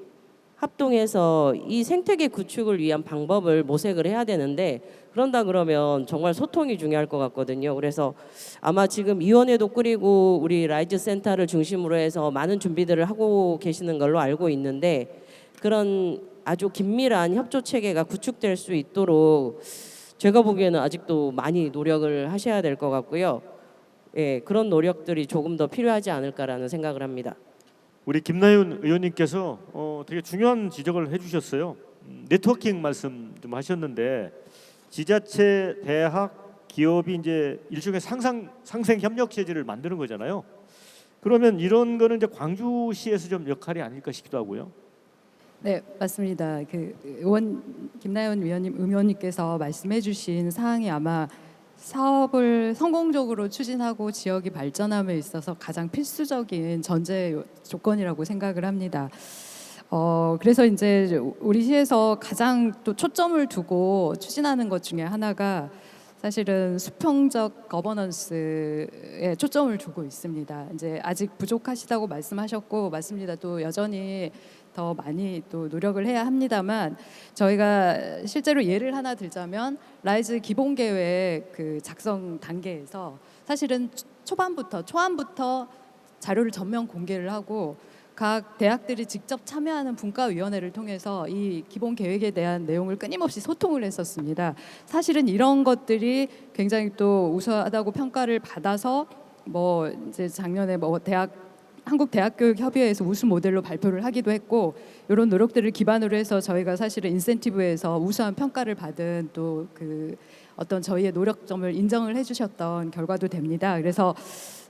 합동해서 이 생태계 구축을 위한 방법을 모색을 해야 되는데, 그런다 그러면 정말 소통이 중요할 것 같거든요. 그래서 아마 지금 위원회도 꾸리고 우리 라이즈 센터를 중심으로 해서 많은 준비들을 하고 계시는 걸로 알고 있는데, 그런 아주 긴밀한 협조 체계가 구축될 수 있도록 제가 보기에는 아직도 많이 노력을 하셔야 될 것 같고요. 예, 그런 노력들이 조금 더 필요하지 않을까라는 생각을 합니다. 우리 김나윤 의원님께서 되게 중요한 지적을 해주셨어요. 네트워킹 말씀 좀 하셨는데, 지자체, 대학, 기업이 이제 일종의 상생 협력 체제를 만드는 거잖아요. 그러면 이런 거는 이제 광주시에서 좀 역할이 아닐까 싶기도 하고요. 네, 맞습니다. 그 김나연 의원님께서 말씀해주신 사항이 아마 사업을 성공적으로 추진하고 지역이 발전함에 있어서 가장 필수적인 전제 조건이라고 생각을 합니다. 그래서 이제 우리 시에서 가장 또 초점을 두고 추진하는 것 중에 하나가 사실은 수평적 거버넌스에 초점을 두고 있습니다. 이제 아직 부족하시다고 말씀하셨고, 맞습니다. 또 여전히 더 많이 또 노력을 해야 합니다만, 저희가 실제로 예를 하나 들자면 라이즈 기본 계획 그 작성 단계에서 사실은 초안부터 자료를 전면 공개를 하고, 각 대학들이 직접 참여하는 분과위원회를 통해서 이 기본 계획에 대한 내용을 끊임없이 소통을 했었습니다. 사실은 이런 것들이 굉장히 또 우수하다고 평가를 받아서 뭐 이제 작년에 뭐 한국대학교육협의회에서 우수 모델로 발표를 하기도 했고, 이런 노력들을 기반으로 해서 저희가 사실은 인센티브에서 우수한 평가를 받은 또 그 어떤 저희의 노력점을 인정을 해주셨던 결과도 됩니다. 그래서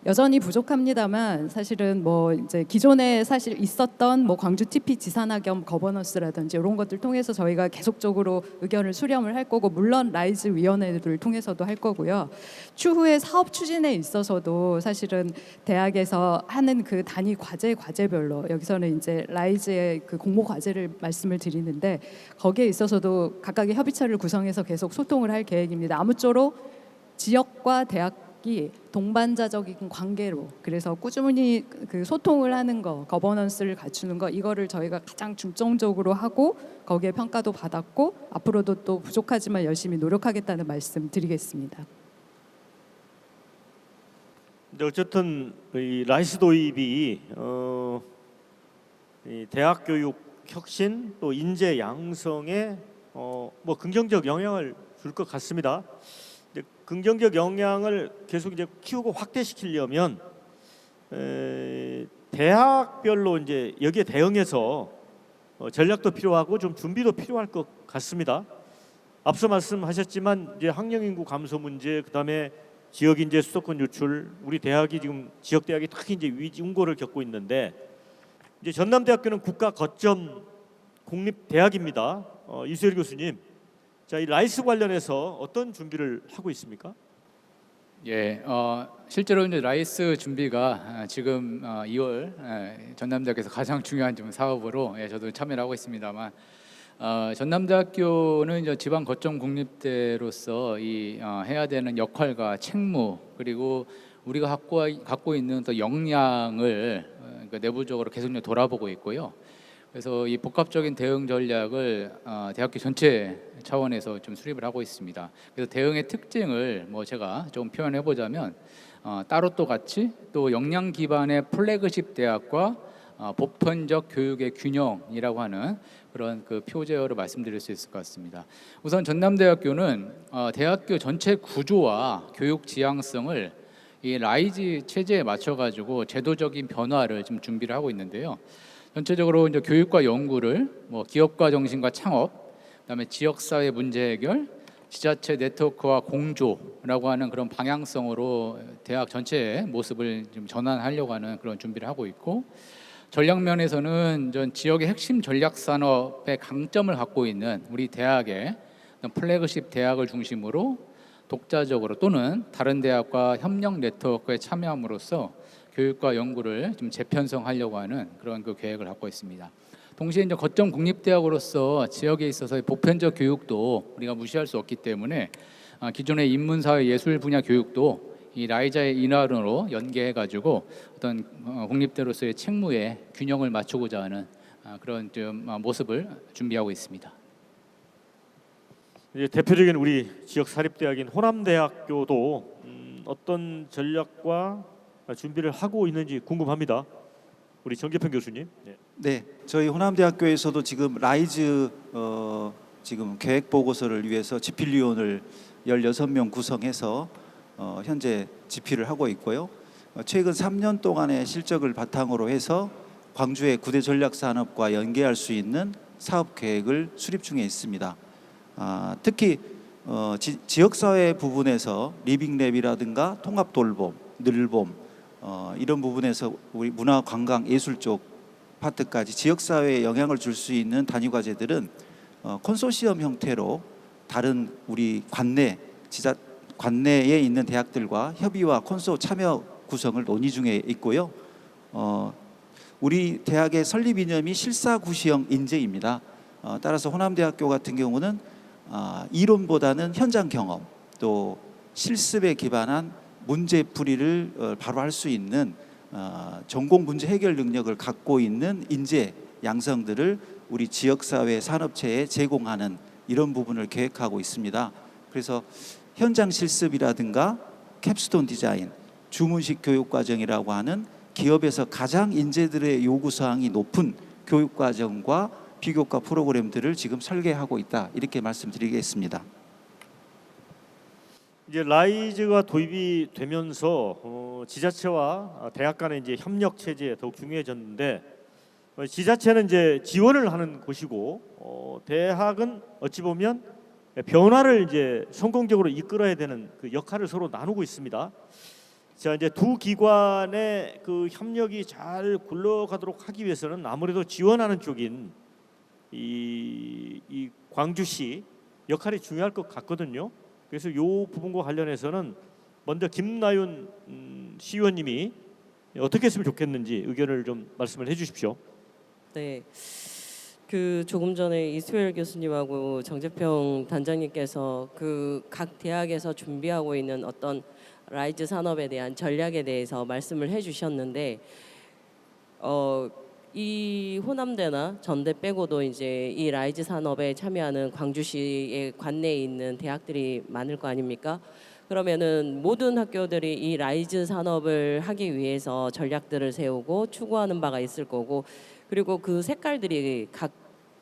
여전히 부족합니다만, 사실은 뭐 이제 기존에 사실 있었던 뭐 광주 TP 지산화 겸 거버넌스라든지 이런 것들 통해서 저희가 계속적으로 의견을 수렴을 할 거고, 물론 라이즈 위원회를 통해서도 할 거고요. 추후에 사업 추진에 있어서도 사실은 대학에서 하는 그 단위 과제별로, 여기서는 이제 라이즈의 그 공모 과제를 말씀을 드리는데, 거기에 있어서도 각각의 협의체를 구성해서 계속 소통을 할 계획입니다. 아무쪼록 지역과 대학이 동반자적인 관계로, 그래서 꾸준히 그 소통을 하는 거, 거버넌스를 갖추는 거, 이거를 저희가 가장 중점적으로 하고 거기에 평가도 받았고, 앞으로도 또 부족하지만 열심히 노력하겠다는 말씀 드리겠습니다. 근데 어쨌든 이 라이스 도입이 이 대학 교육 혁신 또 인재 양성에 뭐 긍정적 영향을 줄 것 같습니다. 긍정적 영향을 계속 이제 키우고 확대시키려면 대학별로 이제 여기에 대응해서 전략도 필요하고 좀 준비도 필요할 것 같습니다. 앞서 말씀하셨지만 이제 학령 인구 감소 문제, 그다음에 지역 인재 수도권 유출, 우리 대학이 지금 지역 대학이 특히 이제 위기운고를 겪고 있는데, 이제 전남대학교는 국가 거점 공립 대학입니다. 이수열 교수님, 자, 이 라이스 관련해서 어떤 준비를 하고 있습니까? 예, 실제로 이제 라이스 준비가 지금 2월 전남대학교에서 가장 중요한 좀 사업으로 저도 참여를 하고 있습니다만, 전남대학교는 이제 지방 거점 국립대로서 이 해야 되는 역할과 책무, 그리고 우리가 갖고 있는 또 역량을 내부적으로 계속 돌아보고 있고요. 그래서 이 복합적인 대응 전략을 대학교 전체 차원에서 좀 수립을 하고 있습니다. 그래서 대응의 특징을 제가 좀 표현해 보자면, 따로 또 같이 또 역량 기반의 플래그십 대학과 보편적 교육의 균형이라고 하는 그런 그 표제어로 말씀드릴 수 있을 것 같습니다. 우선 전남대학교는 대학교 전체 구조와 교육 지향성을 이 라이즈 체제에 맞춰 가지고 제도적인 변화를 지금 준비를 하고 있는데요. 전체적으로 이제 교육과 연구를 기업가 정신과 창업, 그다음에 지역사회 문제 해결, 지자체 네트워크와 공조라고 하는 그런 방향성으로 대학 전체의 모습을 좀 전환하려고 하는 그런 준비를 하고 있고, 전략 면에서는 전 지역의 핵심 전략 산업의 강점을 갖고 있는 우리 대학의 플래그십 대학을 중심으로 독자적으로 또는 다른 대학과 협력 네트워크에 참여함으로써 교육과 연구를 좀 재편성하려고 하는 그런 그 계획을 갖고 있습니다. 동시에 이제 거점 국립대학으로서 지역에 있어서의 보편적 교육도 우리가 무시할 수 없기 때문에 기존의 인문사회 예술 분야 교육도 이 라이자의 인하론으로 연계해가지고 어떤 국립대로서의 책무에 균형을 맞추고자 하는 그런 좀 모습을 준비하고 있습니다. 이제 대표적인 우리 지역 사립대학인 호남대학교도 어떤 전략과 준비를 하고 있는지 궁금합니다. 우리 정재평 교수님. 네. 네, 저희 호남대학교에서도 지금 라이즈 지금 계획 보고서를 위해서 집필위원을 16명 구성해서 현재 집필을 하고 있고요. 최근 3년 동안의 실적을 바탕으로 해서 광주의 9대 전략산업과 연계할 수 있는 사업 계획을 수립 중에 있습니다. 특히 지역사회 부분에서 리빙랩이라든가 통합돌봄, 늘봄 이런 부분에서 우리 문화, 관광, 예술 쪽 파트까지 지역사회에 영향을 줄 수 있는 단위 과제들은 콘소시엄 형태로 다른 우리 관내에 있는 대학들과 협의와 콘소 참여 구성을 논의 중에 있고요. 우리 대학의 설립 이념이 실사구시형 인재입니다. 따라서 호남대학교 같은 경우는 이론보다는 현장 경험, 또 실습에 기반한 문제풀이를 바로 할 수 있는 전공 문제 해결 능력을 갖고 있는 인재 양성들을 우리 지역사회 산업체에 제공하는 이런 부분을 계획하고 있습니다. 그래서 현장 실습이라든가 캡스톤 디자인, 주문식 교육과정이라고 하는 기업에서 가장 인재들의 요구사항이 높은 교육과정과 비교과 프로그램들을 지금 설계하고 있다, 이렇게 말씀드리겠습니다. 이제 라이즈가 도입이 되면서 지자체와 대학 간의 이제 협력 체제 더욱 중요해졌는데, 지자체는 이제 지원을 하는 곳이고 대학은 어찌 보면 변화를 이제 성공적으로 이끌어야 되는 그 역할을 서로 나누고 있습니다. 자, 이제 두 기관의 그 협력이 잘 굴러가도록 하기 위해서는 아무래도 지원하는 쪽인 이 광주시 역할이 중요할 것 같거든요. 그래서 이 부분과 관련해서는 먼저 김나윤 시의원님이 어떻게 했으면 좋겠는지 의견을 좀 말씀을 해주십시오. 네, 그 조금 전에 이수열 교수님하고 정재평 단장님께서 그 각 대학에서 준비하고 있는 어떤 라이즈 산업에 대한 전략에 대해서 말씀을 해주셨는데, 이 호남대나 전대 빼고도 이제 이 라이즈 산업에 참여하는 광주시의 관내에 있는 대학들이 많을 거 아닙니까? 그러면은 모든 학교들이 이 라이즈 산업을 하기 위해서 전략들을 세우고 추구하는 바가 있을 거고, 그리고 그 색깔들이 각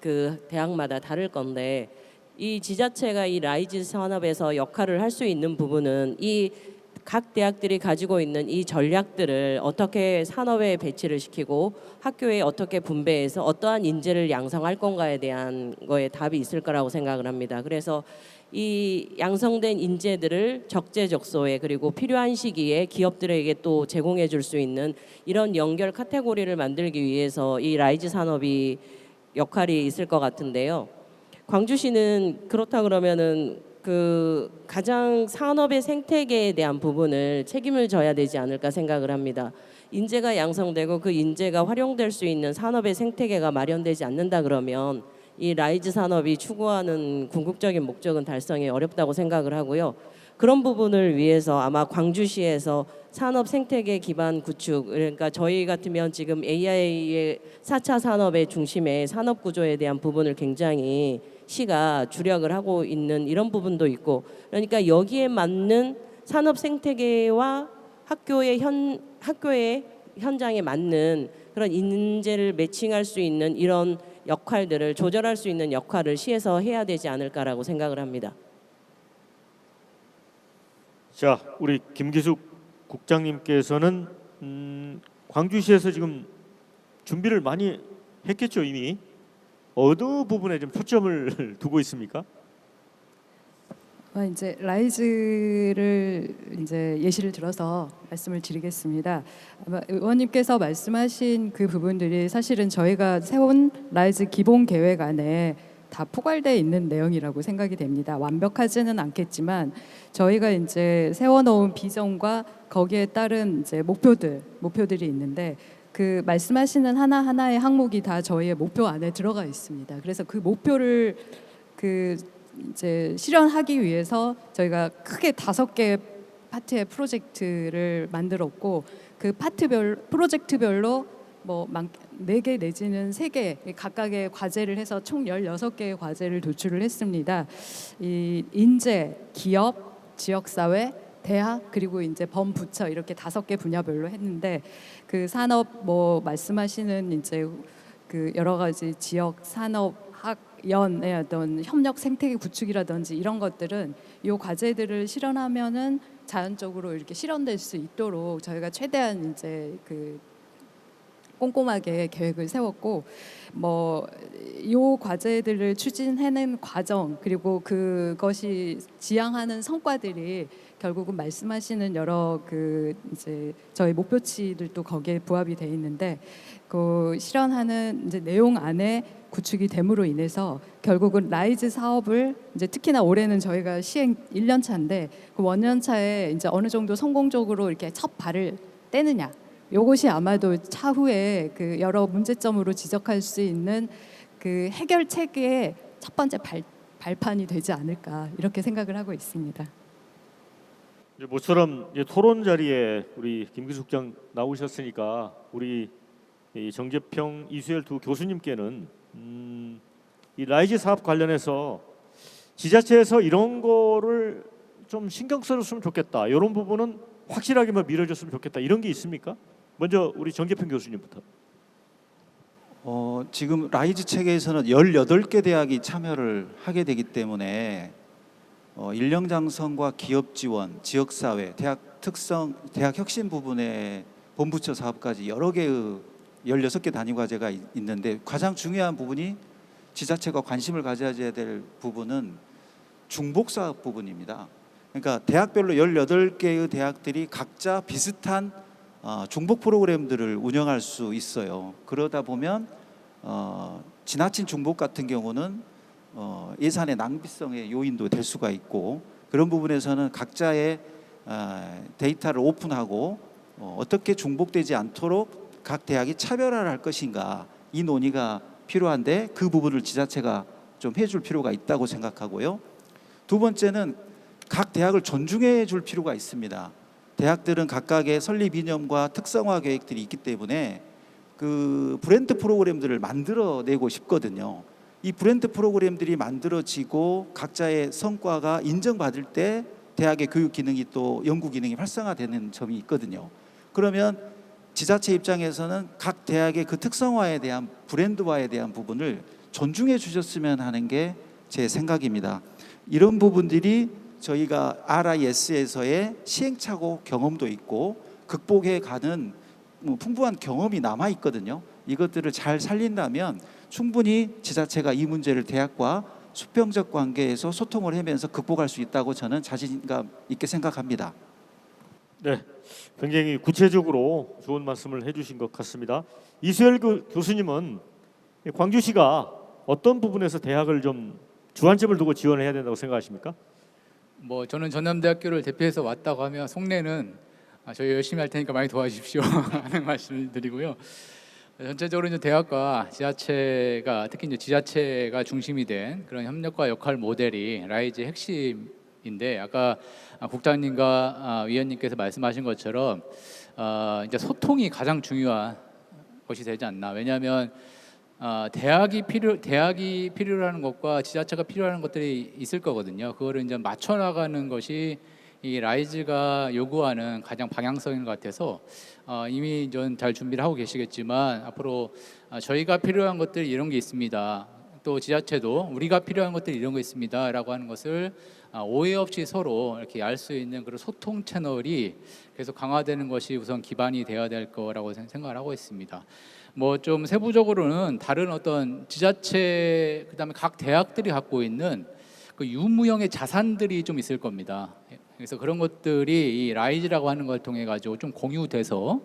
그 대학마다 다를 건데, 이 지자체가 이 라이즈 산업에서 역할을 할 수 있는 부분은 이 각 대학들이 가지고 있는 이 전략들을 어떻게 산업에 배치를 시키고 학교에 어떻게 분배해서 어떠한 인재를 양성할 건가에 대한 거에 답이 있을 거라고 생각을 합니다. 그래서 이 양성된 인재들을 적재적소에 그리고 필요한 시기에 기업들에게 또 제공해 줄 수 있는 이런 연결 카테고리를 만들기 위해서 이 라이즈 산업이 역할이 있을 것 같은데요. 광주시는 그렇다 그러면은 그 가장 산업의 생태계에 대한 부분을 책임을 져야 되지 않을까 생각을 합니다. 인재가 양성되고 그 인재가 활용될 수 있는 산업의 생태계가 마련되지 않는다 그러면 이 라이즈 산업이 추구하는 궁극적인 목적은 달성이 어렵다고 생각을 하고요. 그런 부분을 위해서 아마 광주시에서 산업 생태계 기반 구축, 그러니까 저희 같으면 지금 AI의 4차 산업의 중심에 산업 구조에 대한 부분을 굉장히 시가 주력을 하고 있는 이런 부분도 있고, 그러니까 여기에 맞는 산업 생태계와 학교의 현장에 맞는 그런 인재를 매칭할 수 있는 이런 역할들을 조절할 수 있는 역할을 시에서 해야 되지 않을까라고 생각을 합니다. 자, 우리 김기숙 국장님께서는 광주시에서 지금 준비를 많이 했겠죠, 이미. 어느 부분에 좀 초점을 두고 있습니까? 이제 라이즈를 이제 예시를 들어서 말씀을 드리겠습니다. 아마 의원님께서 말씀하신 그 부분들이 사실은 저희가 세운 라이즈 기본 계획 안에 다 포괄되어 있는 내용이라고 생각이 됩니다. 완벽하지는 않겠지만 저희가 이제 세워놓은 비전과 거기에 따른 이제 목표들이 있는데 그 말씀하시는 하나하나의 항목이 다 저희의 목표 안에 들어가 있습니다. 그래서 그 목표를 그 이제 실현하기 위해서 저희가 크게 5개 파트의 프로젝트를 만들었고 그 프로젝트별로 뭐 4개 내지는 3개 각각의 과제를 해서 총 16개의 과제를 도출을 했습니다. 이 인재, 기업, 지역사회, 대학 그리고 이제 범부처 이렇게 5개 분야별로 했는데 그 산업 뭐 말씀하시는 이제 그 여러 가지 지역 산업 학연의 어떤 협력 생태계 구축이라든지 이런 것들은 이 과제들을 실현하면은 자연적으로 이렇게 실현될 수 있도록 저희가 최대한 이제 그 꼼꼼하게 계획을 세웠고 뭐 이 과제들을 추진하는 과정 그리고 그것이 지향하는 성과들이 결국은 말씀하시는 여러 그 이제 저희 목표치들도 거기에 부합이 돼 있는데 그 실현하는 이제 내용 안에 구축이 됨으로 인해서 결국은 라이즈 사업을 이제 특히나 올해는 저희가 시행 1년 차인데 그 원년 차에 이제 어느 정도 성공적으로 이렇게 첫 발을 떼느냐. 요것이 아마도 차후에 그 여러 문제점으로 지적할 수 있는 그 해결책의 첫 번째 발판이 되지 않을까 이렇게 생각을 하고 있습니다. 이제 모처럼 이제 토론 자리에 우리 김기숙 장 나오셨으니까 우리 이 정재평, 이수열 두 교수님께는 이 라이즈 사업 관련해서 지자체에서 이런 거를 좀 신경 써줬으면 좋겠다. 이런 부분은 확실하게만 밀어줬으면 좋겠다. 이런 게 있습니까? 먼저 우리 정재평 교수님부터. 지금 라이즈 체계에서는 18개 대학이 참여를 하게 되기 때문에 인력 양성과 기업 지원, 지역 사회, 대학 특성, 대학 혁신 부분의 본부처 사업까지 여러 개의 16개 단위 과제가 있는데 가장 중요한 부분이 지자체가 관심을 가져야 될 부분은 중복 사업 부분입니다. 그러니까 대학별로 18개의 대학들이 각자 비슷한 중복 프로그램들을 운영할 수 있어요. 그러다 보면 지나친 중복 같은 경우는 예산의 낭비성의 요인도 될 수가 있고 그런 부분에서는 각자의 데이터를 오픈하고 어떻게 중복되지 않도록 각 대학이 차별화를 할 것인가 이 논의가 필요한데 그 부분을 지자체가 좀 해줄 필요가 있다고 생각하고요. 두 번째는 각 대학을 존중해 줄 필요가 있습니다. 대학들은 각각의 설립 이념과 특성화 계획들이 있기 때문에 그 브랜드 프로그램들을 만들어내고 싶거든요. 이 브랜드 프로그램들이 만들어지고 각자의 성과가 인정받을 때 대학의 교육 기능이 또 연구 기능이 활성화되는 점이 있거든요. 그러면 지자체 입장에서는 각 대학의 그 특성화에 대한 브랜드화에 대한 부분을 존중해 주셨으면 하는 게 제 생각입니다. 이런 부분들이 저희가 RIS에서의 시행착오 경험도 있고 극복해 가는 풍부한 경험이 남아 있거든요. 이것들을 잘 살린다면 충분히 지자체가 이 문제를 대학과 수평적 관계에서 소통을 하면서 극복할 수 있다고 저는 자신감 있게 생각합니다. 네, 굉장히 구체적으로 좋은 말씀을 해주신 것 같습니다. 이수열 교수님은 광주시가 어떤 부분에서 대학을 좀 주안점을 두고 지원을 해야 된다고 생각하십니까? 뭐 저는 전남대학교를 대표해서 왔다고 하면 속내는 저희 열심히 할 테니까 많이 도와주십시오 하는 말씀을 드리고요. 전체적으로 이제 대학과 지자체가 특히 이제 지자체가 중심이 된 그런 협력과 역할 모델이 라이즈의 핵심인데 아까 국장님과 위원님께서 말씀하신 것처럼 이제 소통이 가장 중요한 것이 되지 않나. 왜냐하면 대학이 필요로 하는 것과 지자체가 필요한 것들이 있을 거거든요. 그거를 이제 맞춰 나가는 것이 이 라이즈가 요구하는 가장 방향성인 것 같아서 이미 좀 잘 준비를 하고 계시겠지만 앞으로 저희가 필요한 것들 이런 게 있습니다. 또 지자체도 우리가 필요한 것들 이런 거 있습니다라고 하는 것을 오해 없이 서로 이렇게 알 수 있는 그런 소통 채널이 계속 강화되는 것이 우선 기반이 되어야 될 거라고 생각을 하고 있습니다. 뭐 좀 세부적으로는 다른 어떤 지자체 그다음에 각 대학들이 갖고 있는 그 유무형의 자산들이 좀 있을 겁니다. 그래서 그런 것들이 이 라이즈라고 하는 걸 통해 가지고 좀 공유돼서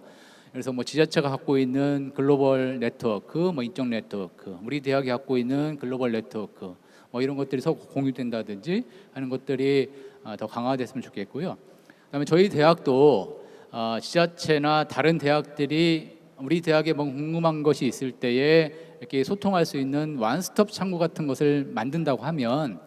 그래서 뭐 지자체가 갖고 있는 글로벌 네트워크, 뭐 인적 네트워크, 우리 대학이 갖고 있는 글로벌 네트워크, 뭐 이런 것들이 서로 공유된다든지 하는 것들이 더 강화됐으면 좋겠고요. 그다음에 저희 대학도 지자체나 다른 대학들이 우리 대학에 뭐 궁금한 것이 있을 때에 이렇게 소통할 수 있는 원스톱 창구 같은 것을 만든다고 하면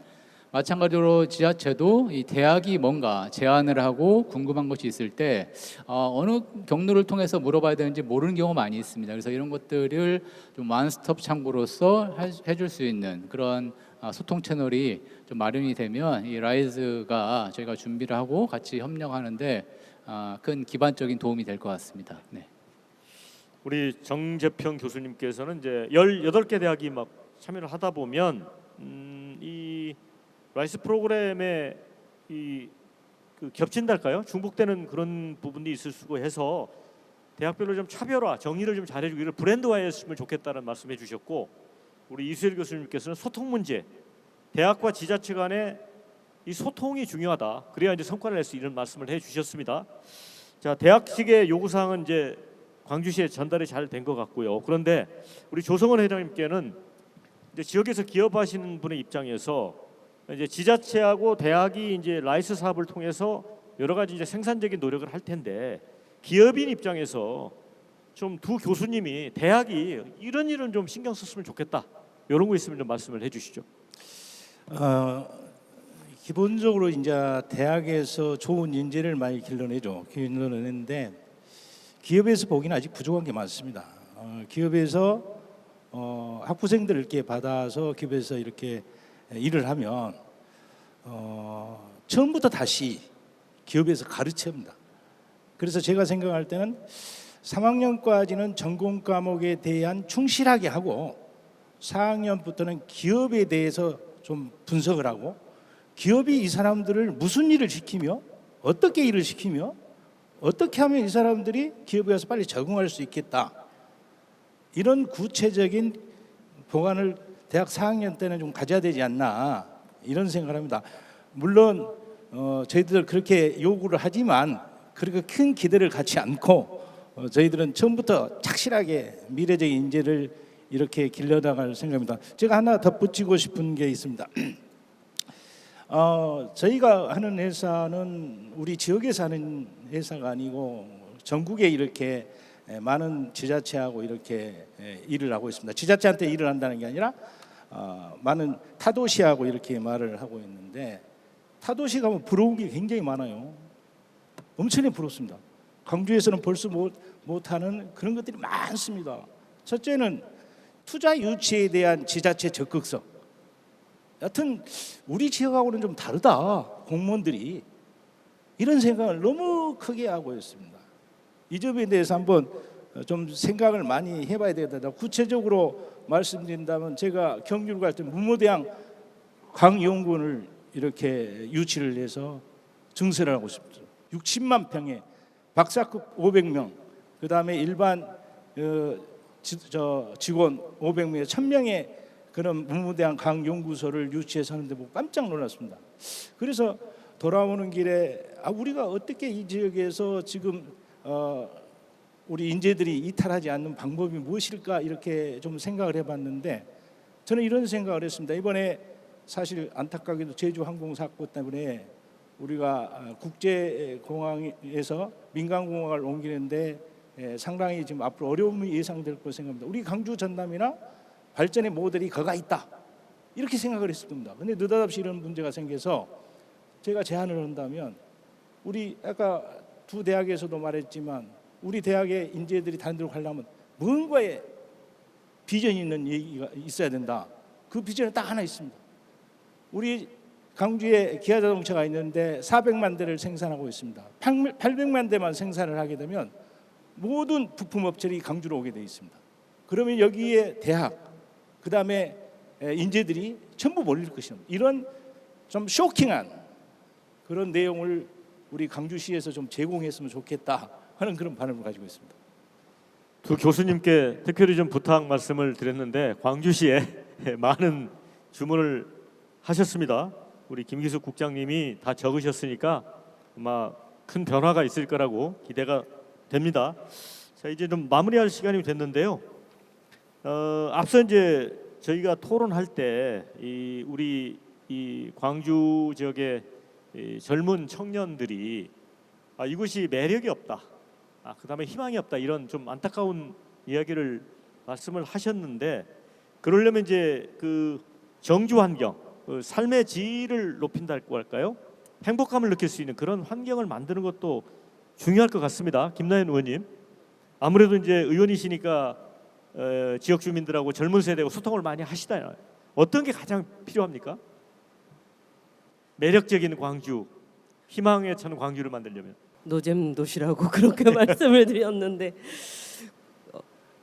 마찬가지로 지자체도 이 대학이 뭔가 제안을 하고 궁금한 것이 있을 때 어느 경로를 통해서 물어봐야 되는지 모르는 경우가 많이 있습니다. 그래서 이런 것들을 좀 원스톱 창구로서 해줄 수 있는 그런 소통 채널이 좀 마련이 되면 이 라이즈가 저희가 준비를 하고 같이 협력하는데 큰 기반적인 도움이 될 것 같습니다. 네. 우리 정재평 교수님께서는 이제 18개 대학이 막 참여를 하다 보면 이 라이스 프로그램에 그 겹친달까요? 중복되는 그런 부분이 있을 수고 해서 대학별로 좀 차별화, 정의를 좀 잘해주고 이를 브랜드화했으면 좋겠다는 말씀해 주셨고 우리 이수열 교수님께서는 소통 문제, 대학과 지자체 간의 이 소통이 중요하다. 그래야 이제 성과를 낼 수 있는 말씀을 해주셨습니다. 자, 대학식의 요구사항은 이제 광주시에 전달이 잘 된 것 같고요. 그런데 우리 조성원 회장님께는 이제 지역에서 기업하시는 분의 입장에서 이제 지자체하고 대학이 이제 라이스 사업을 통해서 여러 가지 이제 생산적인 노력을 할 텐데 기업인 입장에서 좀 두 교수님이 대학이 이런 일은 좀 신경 썼으면 좋겠다. 이런 거 있으면 좀 말씀을 해주시죠. 기본적으로 이제 대학에서 좋은 인재를 많이 길러내는데 기업에서 보기는 아직 부족한 게 많습니다. 기업에서 학부생들을 이렇게 받아서 기업에서 이렇게 일을 하면 처음부터 다시 기업에서 가르쳐야 합니다. 그래서 제가 생각할 때는 3학년까지는 전공 과목에 대한 충실하게 하고 4학년부터는 기업에 대해서 좀 분석을 하고 기업이 이 사람들을 무슨 일을 시키며 어떻게 일을 시키며 어떻게 하면 이 사람들이 기업에 와서 빨리 적응할 수 있겠다. 이런 구체적인 보관을 대학 4학년 때는 좀 가져야 되지 않나 이런 생각을 합니다. 물론 저희들 그렇게 요구를 하지만 그렇게 큰 기대를 갖지 않고 저희들은 처음부터 착실하게 미래적인 인재를 이렇게 길러나갈 생각입니다. 제가 하나 덧붙이고 싶은 게 있습니다. 저희가 하는 회사는 우리 지역에서 하는 회사가 아니고 전국에 이렇게 많은 지자체하고 이렇게 일을 하고 있습니다. 지자체한테 일을 한다는 게 아니라 많은 타도시하고 이렇게 말을 하고 있는데 타도시 가면 부러운 게 굉장히 많아요. 엄청나게 부럽습니다. 광주에서는 볼 수 못하는 그런 것들이 많습니다. 첫째는 투자 유치에 대한 지자체 적극성. 여튼 우리 지역하고는 좀 다르다. 공무원들이 이런 생각을 너무 크게 하고 있습니다. 이 점에 대해서 한번 좀 생각을 많이 해봐야 되겠다. 구체적으로 말씀드린다면 제가 경주를 갈 때 문무대학 광연구원을 이렇게 유치를 해서 증설을 하고 싶습니다. 60만 평에 박사급 500명, 그 다음에 일반 직원 500명에 1000명의 그런 문무대학 강연구소를 유치해서 하는데 보고 깜짝 놀랐습니다. 그래서 돌아오는 길에 우리가 어떻게 이 지역에서 지금 우리 인재들이 이탈하지 않는 방법이 무엇일까 이렇게 좀 생각을 해봤는데 저는 이런 생각을 했습니다. 이번에 사실 안타깝게도 제주 항공 사고 때문에 우리가 국제공항에서 민간공항을 옮기는데 상당히 지금 앞으로 어려움이 예상될 것으로 생각합니다. 우리 광주 전남이나 발전의 모델이 거가 있다 이렇게 생각을 했을 겁니다. 근데 느닷없이 이런 문제가 생겨서 제가 제안을 한다면 우리 아까 두 대학에서도 말했지만 우리 대학의 인재들이 다른 데로 가려면 뭔가의 비전이 있는 얘기가 있어야 된다. 그 비전은 딱 하나 있습니다. 우리 광주에 기아자동차가 있는데 400만 대를 생산하고 있습니다. 800만 대만 생산을 하게 되면 모든 부품 업체들이 광주로 오게 돼 있습니다. 그러면 여기에 대학, 그 다음에 인재들이 전부 몰릴 것입니다. 이런 좀 쇼킹한 그런 내용을 우리 광주시에서 좀 제공했으면 좋겠다 하는 그런 바람을 가지고 있습니다. 두 교수님께 특별히 좀 부탁 말씀을 드렸는데 광주시에 많은 주문을 하셨습니다. 우리 김기숙 국장님이 다 적으셨으니까 아마 큰 변화가 있을 거라고 기대가 됩니다. 자, 이제 좀 마무리할 시간이 됐는데요. 앞서 이제 저희가 토론할 때 우리 광주 지역의 젊은 청년들이 이것이 매력이 없다, 그다음에 희망이 없다, 이런 좀 안타까운 이야기를 말씀을 하셨는데, 그러려면 이제 그 정주 환경, 삶의 질을 높인다고 할까요? 행복감을 느낄 수 있는 그런 환경을 만드는 것도 중요할 것 같습니다. 김나연 의원님, 아무래도 이제 의원이시니까 지역 주민들하고 젊은 세대하고 소통을 많이 하시잖아요. 어떤 게 가장 필요합니까? 매력적인 광주, 희망에 차는 광주를 만들려면 노잼 도시라고 그렇게 말씀을 드렸는데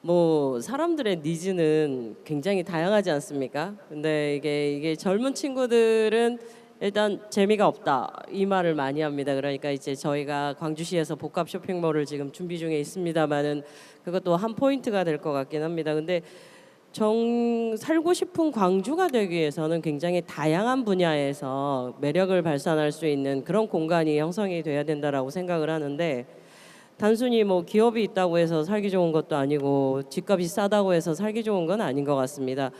뭐 사람들의 니즈는 굉장히 다양하지 않습니까? 근데 이게 젊은 친구들은 일단 재미가 없다 이 말을 많이 합니다. 그러니까 이제 저희가 광주시에서 복합 쇼핑몰을 지금 준비 중에 있습니다만은 그것도 한 포인트가 될 것 같긴 합니다. 근데 살고 싶은 광주가 되기 위해서는 굉장히 다양한 분야에서 매력을 발산할 수 있는 그런 공간이 형성이 돼야 된다라고 생각을 하는데, 단순히 뭐 기업이 있다고 해서 살기 좋은 것도 아니고 집값이 싸다고 해서 살기 좋은 건 아닌 것 같습니다.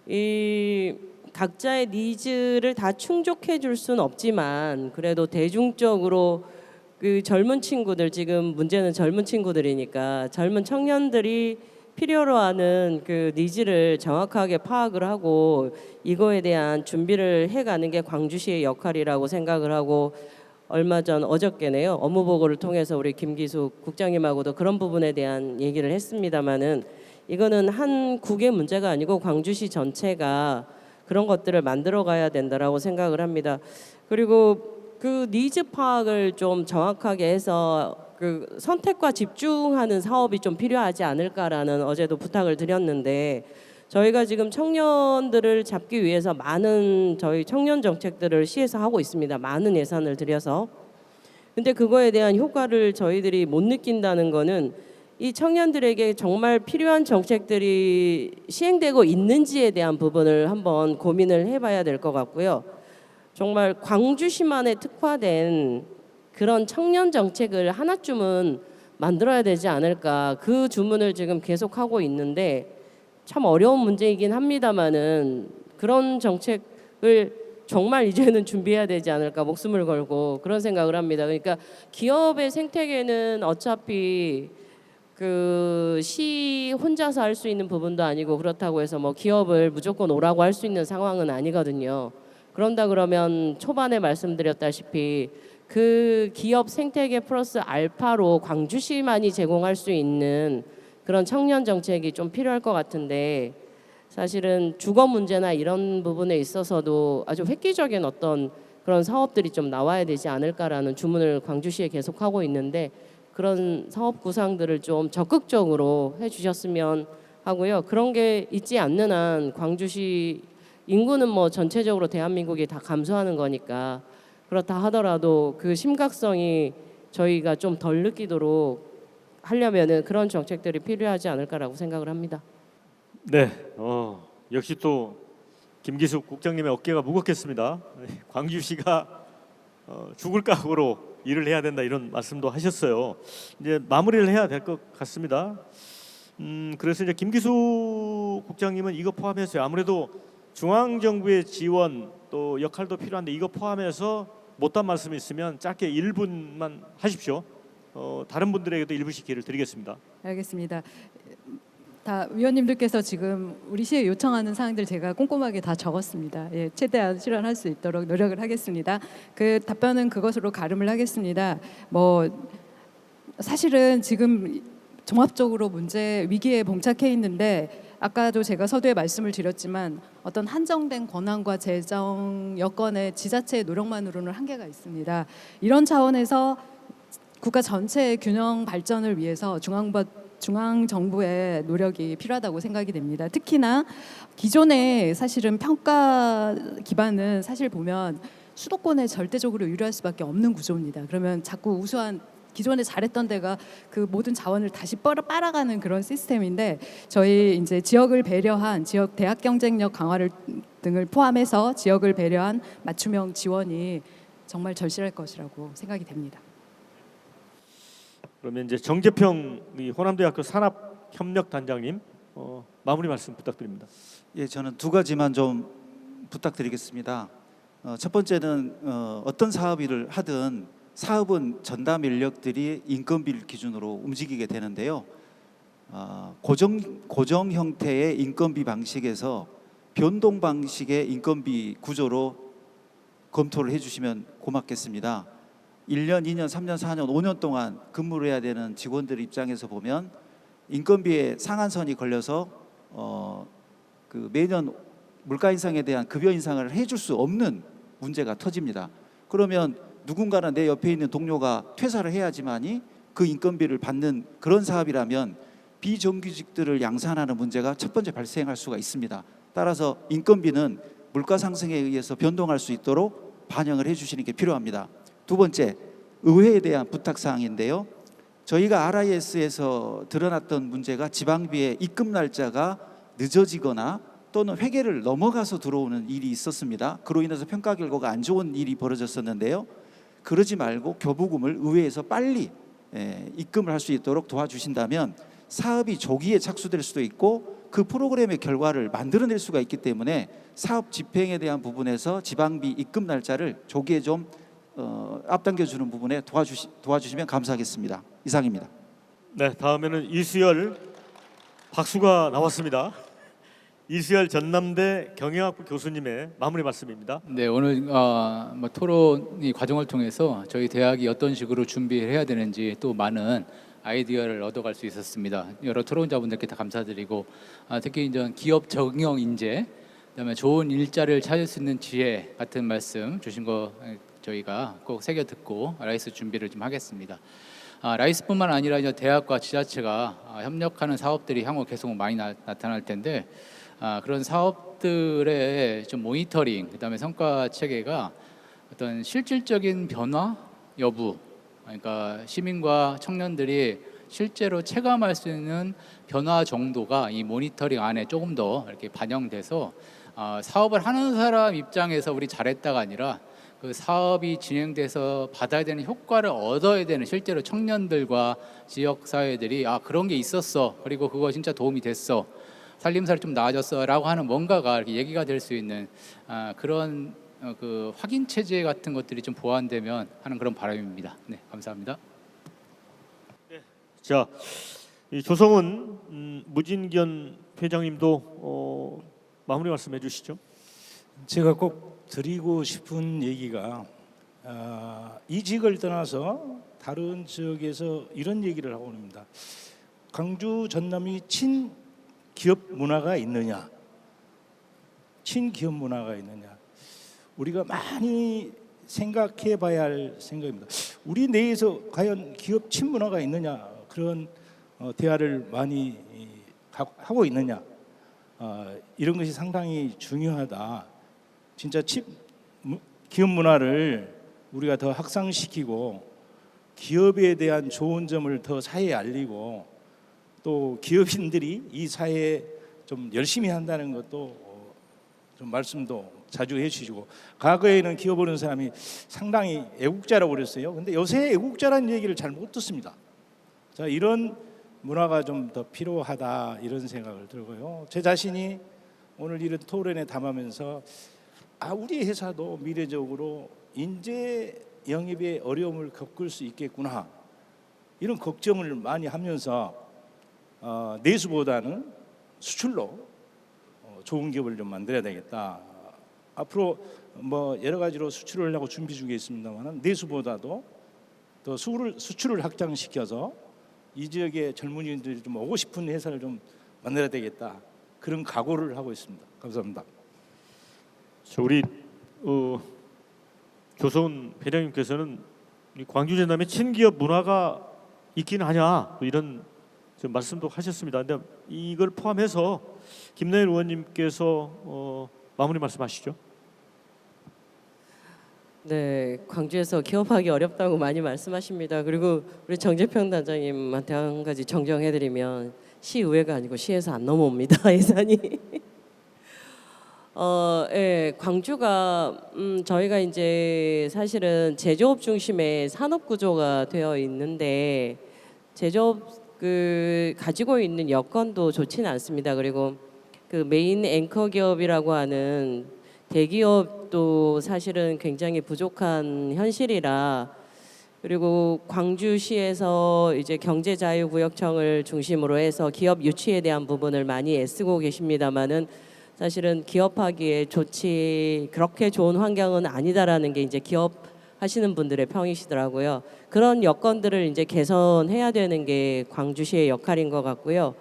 이 각자의 니즈를 다 충족해 줄 수는 없지만 그래도 대중적으로 그 젊은 친구들, 지금 문제는 젊은 친구들이니까 젊은 청년들이 필요로 하는 그 니즈를 정확하게 파악을 하고 이거에 대한 준비를 해가는 게 광주시의 역할이라고 생각을 하고, 얼마 전 어저께네요, 업무보고를 통해서 우리 김기숙 국장님하고도 그런 부분에 대한 얘기를 했습니다마는 이거는 한 국의 문제가 아니고 광주시 전체가 그런 것들을 만들어 가야 된다라고 생각을 합니다. 그리고 그 니즈 파악을 좀 정확하게 해서 그 선택과 집중하는 사업이 좀 필요하지 않을까라는 어제도 부탁을 드렸는데, 저희가 지금 청년들을 잡기 위해서 많은 저희 청년 정책들을 시에서 하고 있습니다. 많은 예산을 들여서. 근데 그거에 대한 효과를 저희들이 못 느낀다는 거는 이 청년들에게 정말 필요한 정책들이 시행되고 있는지에 대한 부분을 한번 고민을 해봐야 될 것 같고요. 정말 광주시만에 특화된 그런 청년 정책을 하나쯤은 만들어야 되지 않을까, 그 주문을 지금 계속하고 있는데 참 어려운 문제이긴 합니다마는 그런 정책을 정말 이제는 준비해야 되지 않을까, 목숨을 걸고 그런 생각을 합니다. 그러니까 기업의 생태계는 어차피 그 시 혼자서 할 수 있는 부분도 아니고, 그렇다고 해서 뭐 기업을 무조건 오라고 할 수 있는 상황은 아니거든요. 그런다 그러면 초반에 말씀드렸다시피 그 기업 생태계 플러스 알파로 광주시만이 제공할 수 있는 그런 청년 정책이 좀 필요할 것 같은데, 사실은 주거 문제나 이런 부분에 있어서도 아주 획기적인 어떤 그런 사업들이 좀 나와야 되지 않을까라는 주문을 광주시에 계속하고 있는데, 그런 사업 구상들을 좀 적극적으로 해주셨으면 하고요. 그런 게 있지 않는 한 광주시 인구는 뭐 전체적으로 대한민국이 다 감소하는 거니까, 그렇다 하더라도 그 심각성이 저희가 좀 덜 느끼도록 하려면은 그런 정책들이 필요하지 않을까라고 생각을 합니다. 네, 역시 또 김기숙 국장님의 어깨가 무겁겠습니다. 광주시가 죽을 각오로 일을 해야 된다, 이런 말씀도 하셨어요. 이제 마무리를 해야 될 것 같습니다. 그래서 이제 김기숙 국장님은 이거 포함해서 아무래도 중앙 정부의 지원 또 역할도 필요한데 이거 포함해서 못한 말씀이 있으면 짧게 1분만 하십시오. 다른 분들에게도 1분씩 기회를 드리겠습니다. 알겠습니다. 다 위원님들께서 지금 우리 시에 요청하는 사항들 제가 꼼꼼하게 다 적었습니다. 예, 최대한 실현할 수 있도록 노력을 하겠습니다. 그 답변은 그것으로 가름을 하겠습니다. 뭐 사실은 지금 종합적으로 문제 위기에 봉착해 있는데 아까도 제가 서두에 말씀을 드렸지만 어떤 한정된 권한과 재정 여건의 지자체의 노력만으로는 한계가 있습니다. 이런 차원에서 국가 전체의 균형 발전을 위해서 중앙 정부의 노력이 필요하다고 생각이 됩니다. 특히나 기존의 사실은 평가 기반은 사실 보면 수도권에 절대적으로 유리할 수밖에 없는 구조입니다. 그러면 자꾸 우수한 기존에 잘했던 데가 그 모든 자원을 다시 빨아가는 그런 시스템인데 저희 이제 지역을 배려한 지역 대학 경쟁력 강화를 등을 포함해서 지역을 배려한 맞춤형 지원이 정말 절실할 것이라고 생각이 됩니다. 그러면 이제 정재평 호남대학교 산업협력단장님 마무리 말씀 부탁드립니다. 예, 저는 두 가지만 좀 부탁드리겠습니다. 첫 번째는 어떤 사업을 하든 사업은 전담 인력들이 인건비를 기준으로 움직이게 되는데요. 고정 형태의 인건비 방식에서 변동 방식의 인건비 구조로 검토를 해주시면 고맙겠습니다. 1년, 2년, 3년, 4년, 5년 동안 근무를 해야 되는 직원들 입장에서 보면 인건비에 상한선이 걸려서 그 매년 물가 인상에 대한 급여 인상을 해줄 수 없는 문제가 터집니다. 그러면 누군가는 내 옆에 있는 동료가 퇴사를 해야지만이 그 인건비를 받는 그런 사업이라면 비정규직들을 양산하는 문제가 첫 번째 발생할 수가 있습니다. 따라서 인건비는 물가 상승에 의해서 변동할 수 있도록 반영을 해주시는 게 필요합니다. 두 번째, 의회에 대한 부탁사항인데요. 저희가 RIS에서 드러났던 문제가 지방비의 입금 날짜가 늦어지거나 또는 회계를 넘어가서 들어오는 일이 있었습니다. 그로 인해서 평가 결과가 안 좋은 일이 벌어졌었는데요. 그러지 말고 교부금을 의회에서 빨리 입금을 할 수 있도록 도와주신다면 사업이 조기에 착수될 수도 있고 그 프로그램의 결과를 만들어낼 수가 있기 때문에 사업 집행에 대한 부분에서 지방비 입금 날짜를 조기에 좀 앞당겨주는 부분에 도와주시면 감사하겠습니다. 이상입니다. 네, 다음에는 이수열 박수가 나왔습니다. 이수열 전남대 경영학부 교수님의 마무리 말씀입니다. 네, 오늘 뭐 토론이 과정을 통해서 저희 대학이 어떤 식으로 준비를 해야 되는지 또 많은 아이디어를 얻어갈 수 있었습니다. 여러 토론자분들께 다 감사드리고 특히 이제 기업 적용 인재, 그다음에 좋은 일자리를 찾을 수 있는 지혜 같은 말씀 주신 거 저희가 꼭 새겨 듣고 라이스 준비를 좀 하겠습니다. 라이스뿐만 아니라 이제 대학과 지자체가 협력하는 사업들이 향후 계속 많이 나타날 텐데 그런 사업들의 좀 모니터링, 그다음에 성과 체계가 어떤 실질적인 변화 여부, 그러니까 시민과 청년들이 실제로 체감할 수 있는 변화 정도가 이 모니터링 안에 조금 더 이렇게 반영돼서 사업을 하는 사람 입장에서 우리 잘했다가 아니라 그 사업이 진행돼서 받아야 되는 효과를 얻어야 되는 실제로 청년들과 지역 사회들이 그런 게 있었어, 그리고 그거 진짜 도움이 됐어, 살림살이 좀 나아졌어라고 하는 뭔가가 이렇게 얘기가 될 수 있는 그런 그 확인 체제 같은 것들이 좀 보완되면 하는 그런 바람입니다. 네, 감사합니다. 자, 이 조성은 무진견 회장님도 마무리 말씀해 주시죠. 제가 꼭 드리고 싶은 얘기가 이직을 떠나서 다른 지역에서 이런 얘기를 하고 있습니다. 광주 전남이 친기업 문화가 있느냐, 친기업 문화가 있느냐, 우리가 많이 생각해 봐야 할 생각입니다. 우리 내에서 과연 기업 친문화가 있느냐, 그런 대화를 많이 하고 있느냐, 이런 것이 상당히 중요하다. 진짜 기업 문화를 우리가 더 확산시키고 기업에 대한 좋은 점을 더 사회에 알리고 또 기업인들이 이 사회에 좀 열심히 한다는 것도 좀 말씀도 자주 해주시고, 과거에는 기업 오는 사람이 상당히 애국자라고 그랬어요. 근데 요새 애국자라는 얘기를 잘 못 듣습니다. 자, 이런 문화가 좀 더 필요하다, 이런 생각을 들고요. 제 자신이 오늘 이런 토론에 담으면서 우리 회사도 미래적으로 인재 영입에 어려움을 겪을 수 있겠구나 이런 걱정을 많이 하면서 내수보다는 수출로 좋은 기업을 좀 만들어야 되겠다. 앞으로 뭐 여러 가지로 수출을 하려고 준비 중에 있습니다만 내수보다도 더 수출을 확장시켜서 이 지역의 젊은이들이 좀 오고 싶은 회사를 좀 만들어야 되겠다. 그런 각오를 하고 있습니다. 감사합니다. 우리 조성훈 회장님께서는 이 광주 전남에 친기업 문화가 있긴 하냐 이런 좀 말씀도 하셨습니다. 근데 이걸 포함해서 김나연 의원님께서 마무리 말씀하시죠. 네, 광주에서 기업하기 어렵다고 많이 말씀하십니다. 그리고 우리 정재평 단장님한테 한 가지 정정해드리면 시의회가 아니고 시에서 안 넘어옵니다. 예산이. 예, 광주가 저희가 이제 사실은 제조업 중심의 산업 구조가 되어 있는데 제조업 가지고 있는 여건도 좋지는 않습니다. 그리고 그 메인 앵커 기업이라고 하는 대기업도 사실은 굉장히 부족한 현실이라 그리고 광주시에서 이제 경제자유구역청을 중심으로 해서 기업 유치에 대한 부분을 많이 애쓰고 계십니다만은 사실은 기업하기에 그렇게 좋은 환경은 아니다라는 게 이제 기업 하시는 분들의 평이시더라고요. 그런 여건들을 이제 개선해야 되는 게 광주시의 역할인 것 같고요.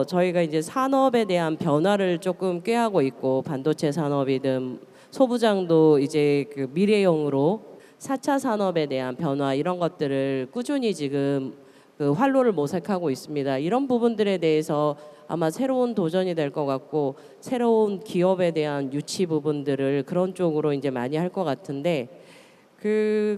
저희가 이제 산업에 대한 변화를 조금 꾀하고 있고 반도체 산업이든 소부장도 이제 그 미래용으로 4차 산업에 대한 변화 이런 것들을 꾸준히 지금 그 활로를 모색하고 있습니다. 이런 부분들에 대해서 아마 새로운 도전이 될 것 같고 새로운 기업에 대한 유치 부분들을 그런 쪽으로 이제 많이 할 것 같은데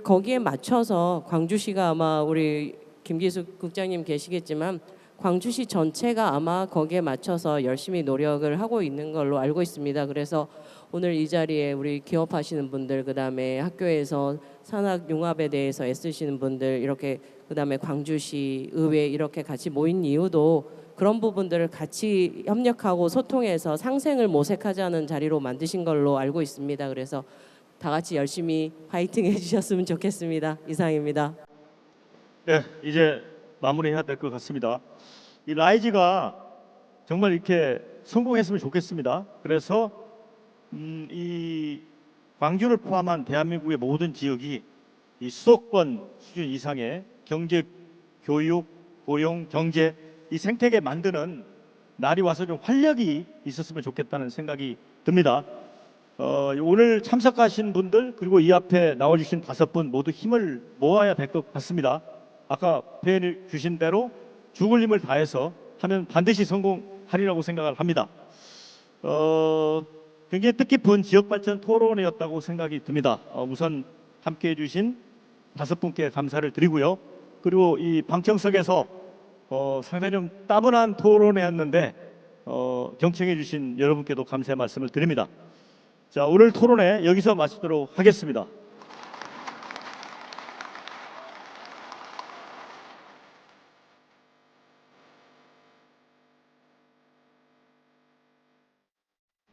거기에 맞춰서 광주시가 아마 우리 김기숙 국장님 계시겠지만 광주시 전체가 아마 거기에 맞춰서 열심히 노력을 하고 있는 걸로 알고 있습니다. 그래서 오늘 이 자리에 우리 기업하시는 분들 그다음에 학교에서 산학 융합에 대해서 애쓰시는 분들 이렇게 그다음에 광주시 의회 이렇게 같이 모인 이유도 그런 부분들을 같이 협력하고 소통해서 상생을 모색하자는 자리로 만드신 걸로 알고 있습니다. 그래서 다 같이 열심히 파이팅 해주셨으면 좋겠습니다. 이상입니다. 네, 이제 마무리해야 될 것 같습니다. 이 라이즈가 정말 이렇게 성공했으면 좋겠습니다. 그래서 이 광주를 포함한 대한민국의 모든 지역이 이 수도권 수준 이상의 경제, 교육, 고용, 경제 이 생태계 만드는 날이 와서 좀 활력이 있었으면 좋겠다는 생각이 듭니다. 오늘 참석하신 분들 그리고 이 앞에 나와주신 5분 모두 힘을 모아야 될 것 같습니다. 아까 표현해 주신 대로 죽을 힘을 다해서 하면 반드시 성공하리라고 생각을 합니다. 굉장히 뜻깊은 지역발전 토론회였다고 생각이 듭니다. 우선 함께해 주신 5분께 감사를 드리고요. 그리고 이 방청석에서 상당히 좀 따분한 토론회였는데 경청해 주신 여러분께도 감사의 말씀을 드립니다. 자, 오늘 토론회 여기서 마치도록 하겠습니다.